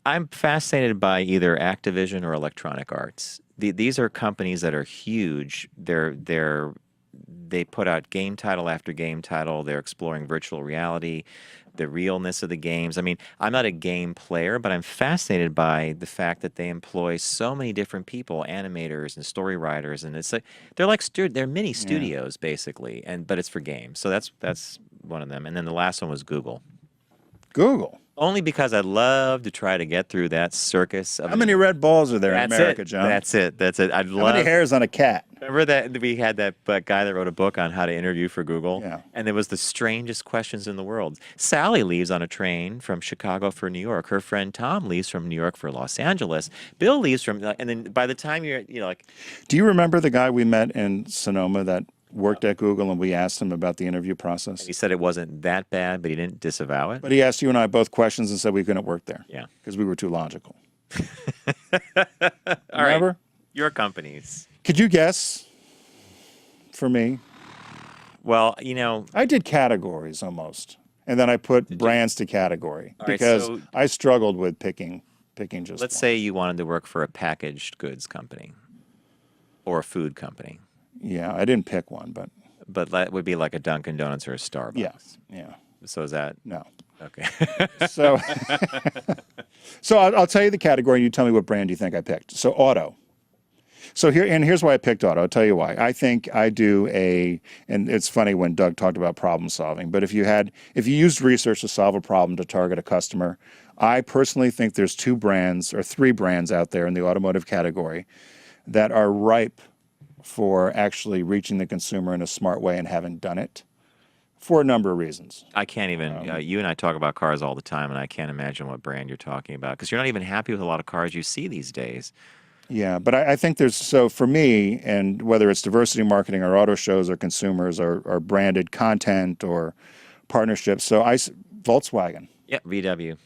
[SPEAKER 4] I'm fascinated by either Activision or Electronic Arts. These are companies that are huge. They put out game title after game title. They're exploring virtual reality, the realness of the games. I mean, I'm not a game player, but I'm fascinated by the fact that they employ so many different people, animators and story writers, and it's like they're mini studios basically, but it's for games. So that's one of them. And then the last one was Google.
[SPEAKER 5] Google.
[SPEAKER 4] Only because I'd love to try to get through that circus of
[SPEAKER 5] How many red balls are there in America,
[SPEAKER 4] it.
[SPEAKER 5] John?
[SPEAKER 4] That's it. I'd
[SPEAKER 5] How
[SPEAKER 4] love.
[SPEAKER 5] many hairs on a cat?
[SPEAKER 4] Remember that we had that guy that wrote a book on how to interview for Google?
[SPEAKER 5] Yeah.
[SPEAKER 4] And it was the strangest questions in the world. Sally leaves on a train from Chicago for New York. Her friend Tom leaves from New York for Los Angeles. Bill leaves from, and then by the time you're like.
[SPEAKER 5] Do you remember the guy we met in Sonoma that worked at Google, and we asked him about the interview process?
[SPEAKER 4] He said it wasn't that bad, but he didn't disavow it.
[SPEAKER 5] But he asked you and I both questions and said we couldn't work there.
[SPEAKER 4] Yeah.
[SPEAKER 5] Because we were too logical.
[SPEAKER 4] All
[SPEAKER 5] Remember?
[SPEAKER 4] right. Your companies.
[SPEAKER 5] Could you guess for me?
[SPEAKER 4] Well,
[SPEAKER 5] I did categories almost. And then I put brands to category
[SPEAKER 4] All right,
[SPEAKER 5] because
[SPEAKER 4] so-
[SPEAKER 5] I struggled with picking just
[SPEAKER 4] let's
[SPEAKER 5] one.
[SPEAKER 4] say you wanted to work for a packaged goods company or a food company.
[SPEAKER 5] Yeah, I didn't pick one, but
[SPEAKER 4] But that would be like a Dunkin' Donuts or a Starbucks.
[SPEAKER 5] yeah.
[SPEAKER 4] So is that
[SPEAKER 5] No.
[SPEAKER 4] okay?
[SPEAKER 5] So, so I'll tell you the category, and you tell me what brand you think I picked. So auto. So here's why I picked auto. I'll tell you why. I think I do and it's funny when Doug talked about problem solving, but if you used research to solve a problem to target a customer, I personally think there's 2 brands or 3 brands out there in the automotive category that are ripe for actually reaching the consumer in a smart way and haven't done it for a number of reasons.
[SPEAKER 4] I can't even. You and I talk about cars all the time, and I can't imagine what brand you're talking about because you're not even happy with a lot of cars you see these days.
[SPEAKER 5] Yeah, but I think so for me, and whether it's diversity marketing or auto shows or consumers or branded content or partnerships. So Volkswagen.
[SPEAKER 4] Yeah, VW.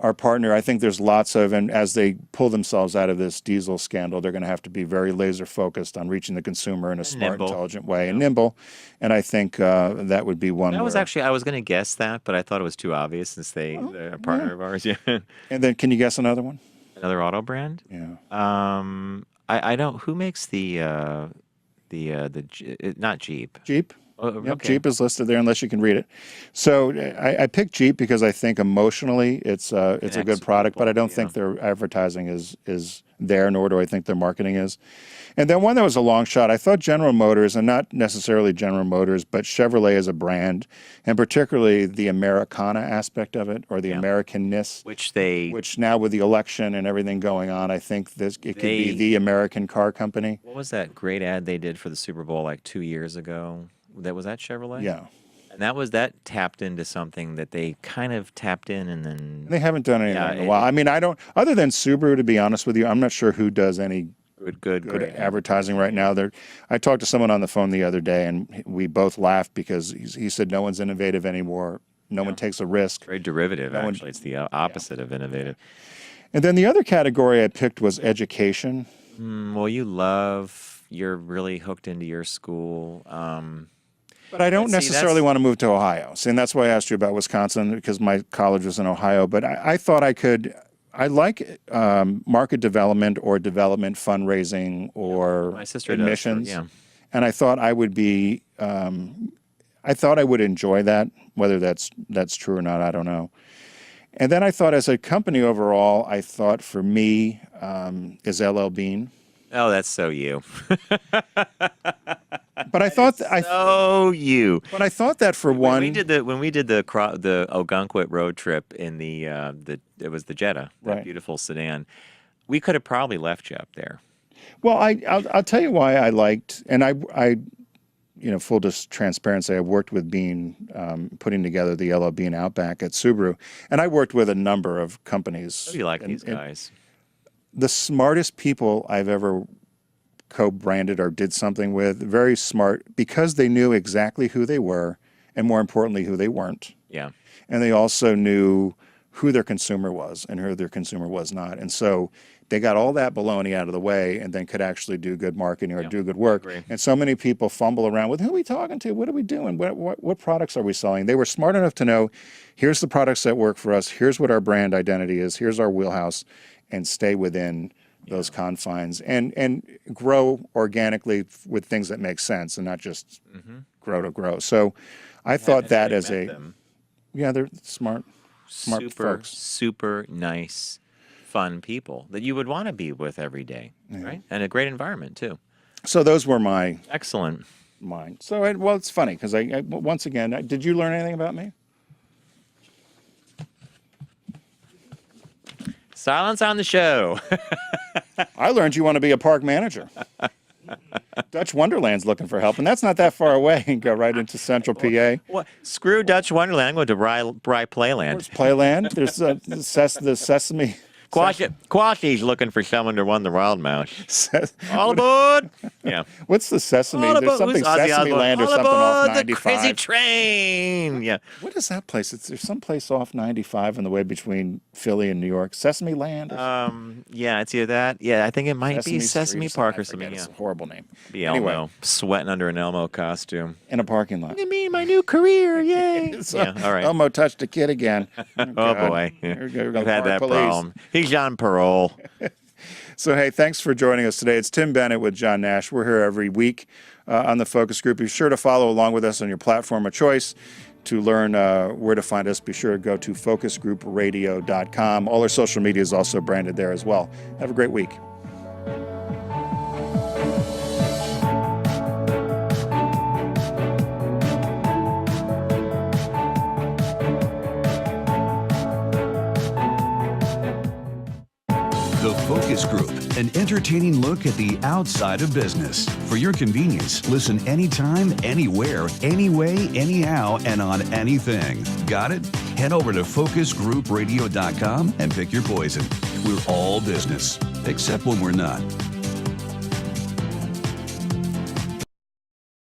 [SPEAKER 5] Our partner, I think there's lots of, and as they pull themselves out of this diesel scandal, they're going to have to be very laser focused on reaching the consumer in a smart,
[SPEAKER 4] nimble.
[SPEAKER 5] intelligent way, and nimble. And I think that would be one.
[SPEAKER 4] That was
[SPEAKER 5] where-
[SPEAKER 4] actually I was going to guess that, but I thought it was too obvious since they're a partner of ours. Yeah.
[SPEAKER 5] And then, can you guess another one?
[SPEAKER 4] Another auto brand.
[SPEAKER 5] Yeah.
[SPEAKER 4] I don't. Who makes the not Jeep?
[SPEAKER 5] Jeep.
[SPEAKER 4] Oh,
[SPEAKER 5] Yep,
[SPEAKER 4] okay.
[SPEAKER 5] Jeep is listed there unless you can read it. So I picked Jeep because I think emotionally it's a good product, but I don't think their advertising is there, nor do I think their marketing is. And then one that was a long shot, I thought General Motors, and not necessarily General Motors, but Chevrolet as a brand, and particularly the Americana aspect of it, or the Americanness, which now with the election and everything going on, I think it could be the American car company.
[SPEAKER 4] What was that great ad they did for the Super Bowl like 2 years ago? Was that Chevrolet?
[SPEAKER 5] Yeah.
[SPEAKER 4] And that tapped into something that they kind of tapped in, and then
[SPEAKER 5] They haven't done anything in a while. I mean, I don't, other than Subaru, to be honest with you, I'm not sure who does any good advertising right now. I talked to someone on the phone the other day, and we both laughed because he said no one's innovative anymore. No one takes a risk.
[SPEAKER 4] Very derivative, actually. It's the opposite of innovative.
[SPEAKER 5] And then the other category I picked was education.
[SPEAKER 4] Well, you're really hooked into your school.
[SPEAKER 5] But I don't necessarily want to move to Ohio. See, and that's why I asked you about Wisconsin, because my college was in Ohio. But I thought I like market development or development fundraising or
[SPEAKER 4] My sister
[SPEAKER 5] admissions.
[SPEAKER 4] does, yeah.
[SPEAKER 5] And I thought I would be, I thought I would enjoy that. Whether that's true or not, I don't know. And then I thought as a company overall, I thought for me is LL Bean.
[SPEAKER 4] Oh, that's so you.
[SPEAKER 5] But I thought
[SPEAKER 4] you.
[SPEAKER 5] But I thought that for one,
[SPEAKER 4] when we did the Ogunquit road trip in it was the Jetta, that
[SPEAKER 5] Right.
[SPEAKER 4] beautiful sedan. We could have probably left you up there.
[SPEAKER 5] well, I'll tell you why I liked, and I full transparency, I worked with Bean putting together the LL Bean Outback at Subaru, and I worked with a number of companies.
[SPEAKER 4] How do you like these guys?
[SPEAKER 5] The smartest people I've ever co-branded or did something with, very smart, because they knew exactly who they were, and more importantly, who they weren't.
[SPEAKER 4] Yeah.
[SPEAKER 5] And they also knew who their consumer was and who their consumer was not. And so they got all that baloney out of the way and then could actually do good marketing or do good work.
[SPEAKER 4] Agree.
[SPEAKER 5] And so many people fumble around with, who are we talking to? What are we doing? What products are we selling? They were smart enough to know, here's the products that work for us. Here's what our brand identity is. Here's our wheelhouse, and stay within those confines and grow organically with things that make sense and not just grow to grow. So I thought that as they're smart folks.
[SPEAKER 4] Super nice, fun people that you would want to be with every day, right? And a great environment too.
[SPEAKER 5] So those were my
[SPEAKER 4] Excellent.
[SPEAKER 5] mine. So it's funny because I once again, did you learn anything about me?
[SPEAKER 4] Silence on the show.
[SPEAKER 5] I learned you want to be a park manager. Dutch Wonderland's looking for help, and that's not that far away. You can go right into Central PA.
[SPEAKER 4] What? Screw Dutch Wonderland. Go to Bry Playland.
[SPEAKER 5] There's Playland. There's the Sesame.
[SPEAKER 4] Quashi's looking for someone to run the Wild Mouse. All aboard! Yeah.
[SPEAKER 5] What's the Sesame?
[SPEAKER 4] All
[SPEAKER 5] There's
[SPEAKER 4] aboard.
[SPEAKER 5] something
[SPEAKER 4] Who's Ozzy
[SPEAKER 5] Sesame
[SPEAKER 4] Osbourne?
[SPEAKER 5] Land or
[SPEAKER 4] All
[SPEAKER 5] something off
[SPEAKER 4] aboard
[SPEAKER 5] 95.
[SPEAKER 4] the crazy train. Yeah.
[SPEAKER 5] What is that place? There's some place off 95 on the way between Philly and New York. Sesame Land?
[SPEAKER 4] Yeah, it's either that. Yeah, I think it might be Sesame
[SPEAKER 5] Street
[SPEAKER 4] Park or
[SPEAKER 5] I forget.
[SPEAKER 4] something.
[SPEAKER 5] It's
[SPEAKER 4] Yeah.
[SPEAKER 5] a horrible name.
[SPEAKER 4] Be
[SPEAKER 5] Anyway.
[SPEAKER 4] Elmo, sweating under an Elmo costume.
[SPEAKER 5] In a parking lot.
[SPEAKER 4] Look at me, my new career, yay!
[SPEAKER 5] So,
[SPEAKER 4] Yeah, all right.
[SPEAKER 5] Elmo touched a kid again.
[SPEAKER 4] Oh
[SPEAKER 5] God.
[SPEAKER 4] boy,
[SPEAKER 5] Here we go. We're
[SPEAKER 4] I've
[SPEAKER 5] gonna
[SPEAKER 4] had
[SPEAKER 5] call
[SPEAKER 4] that
[SPEAKER 5] police.
[SPEAKER 4] problem. He's on parole.
[SPEAKER 5] So, hey, thanks for joining us today. It's Tim Bennett with John Nash. We're here every week on the Focus Group. Be sure to follow along with us on your platform of choice. To learn where to find us, be sure to go to focusgroupradio.com. All our social media is also branded there as well. Have a great week.
[SPEAKER 1] The Focus Group, an entertaining look at the outside of business. For your convenience, listen anytime, anywhere, anyway, anyhow, and on anything. Got it? Head over to focusgroupradio.com and pick your poison. We're all business, except when we're not.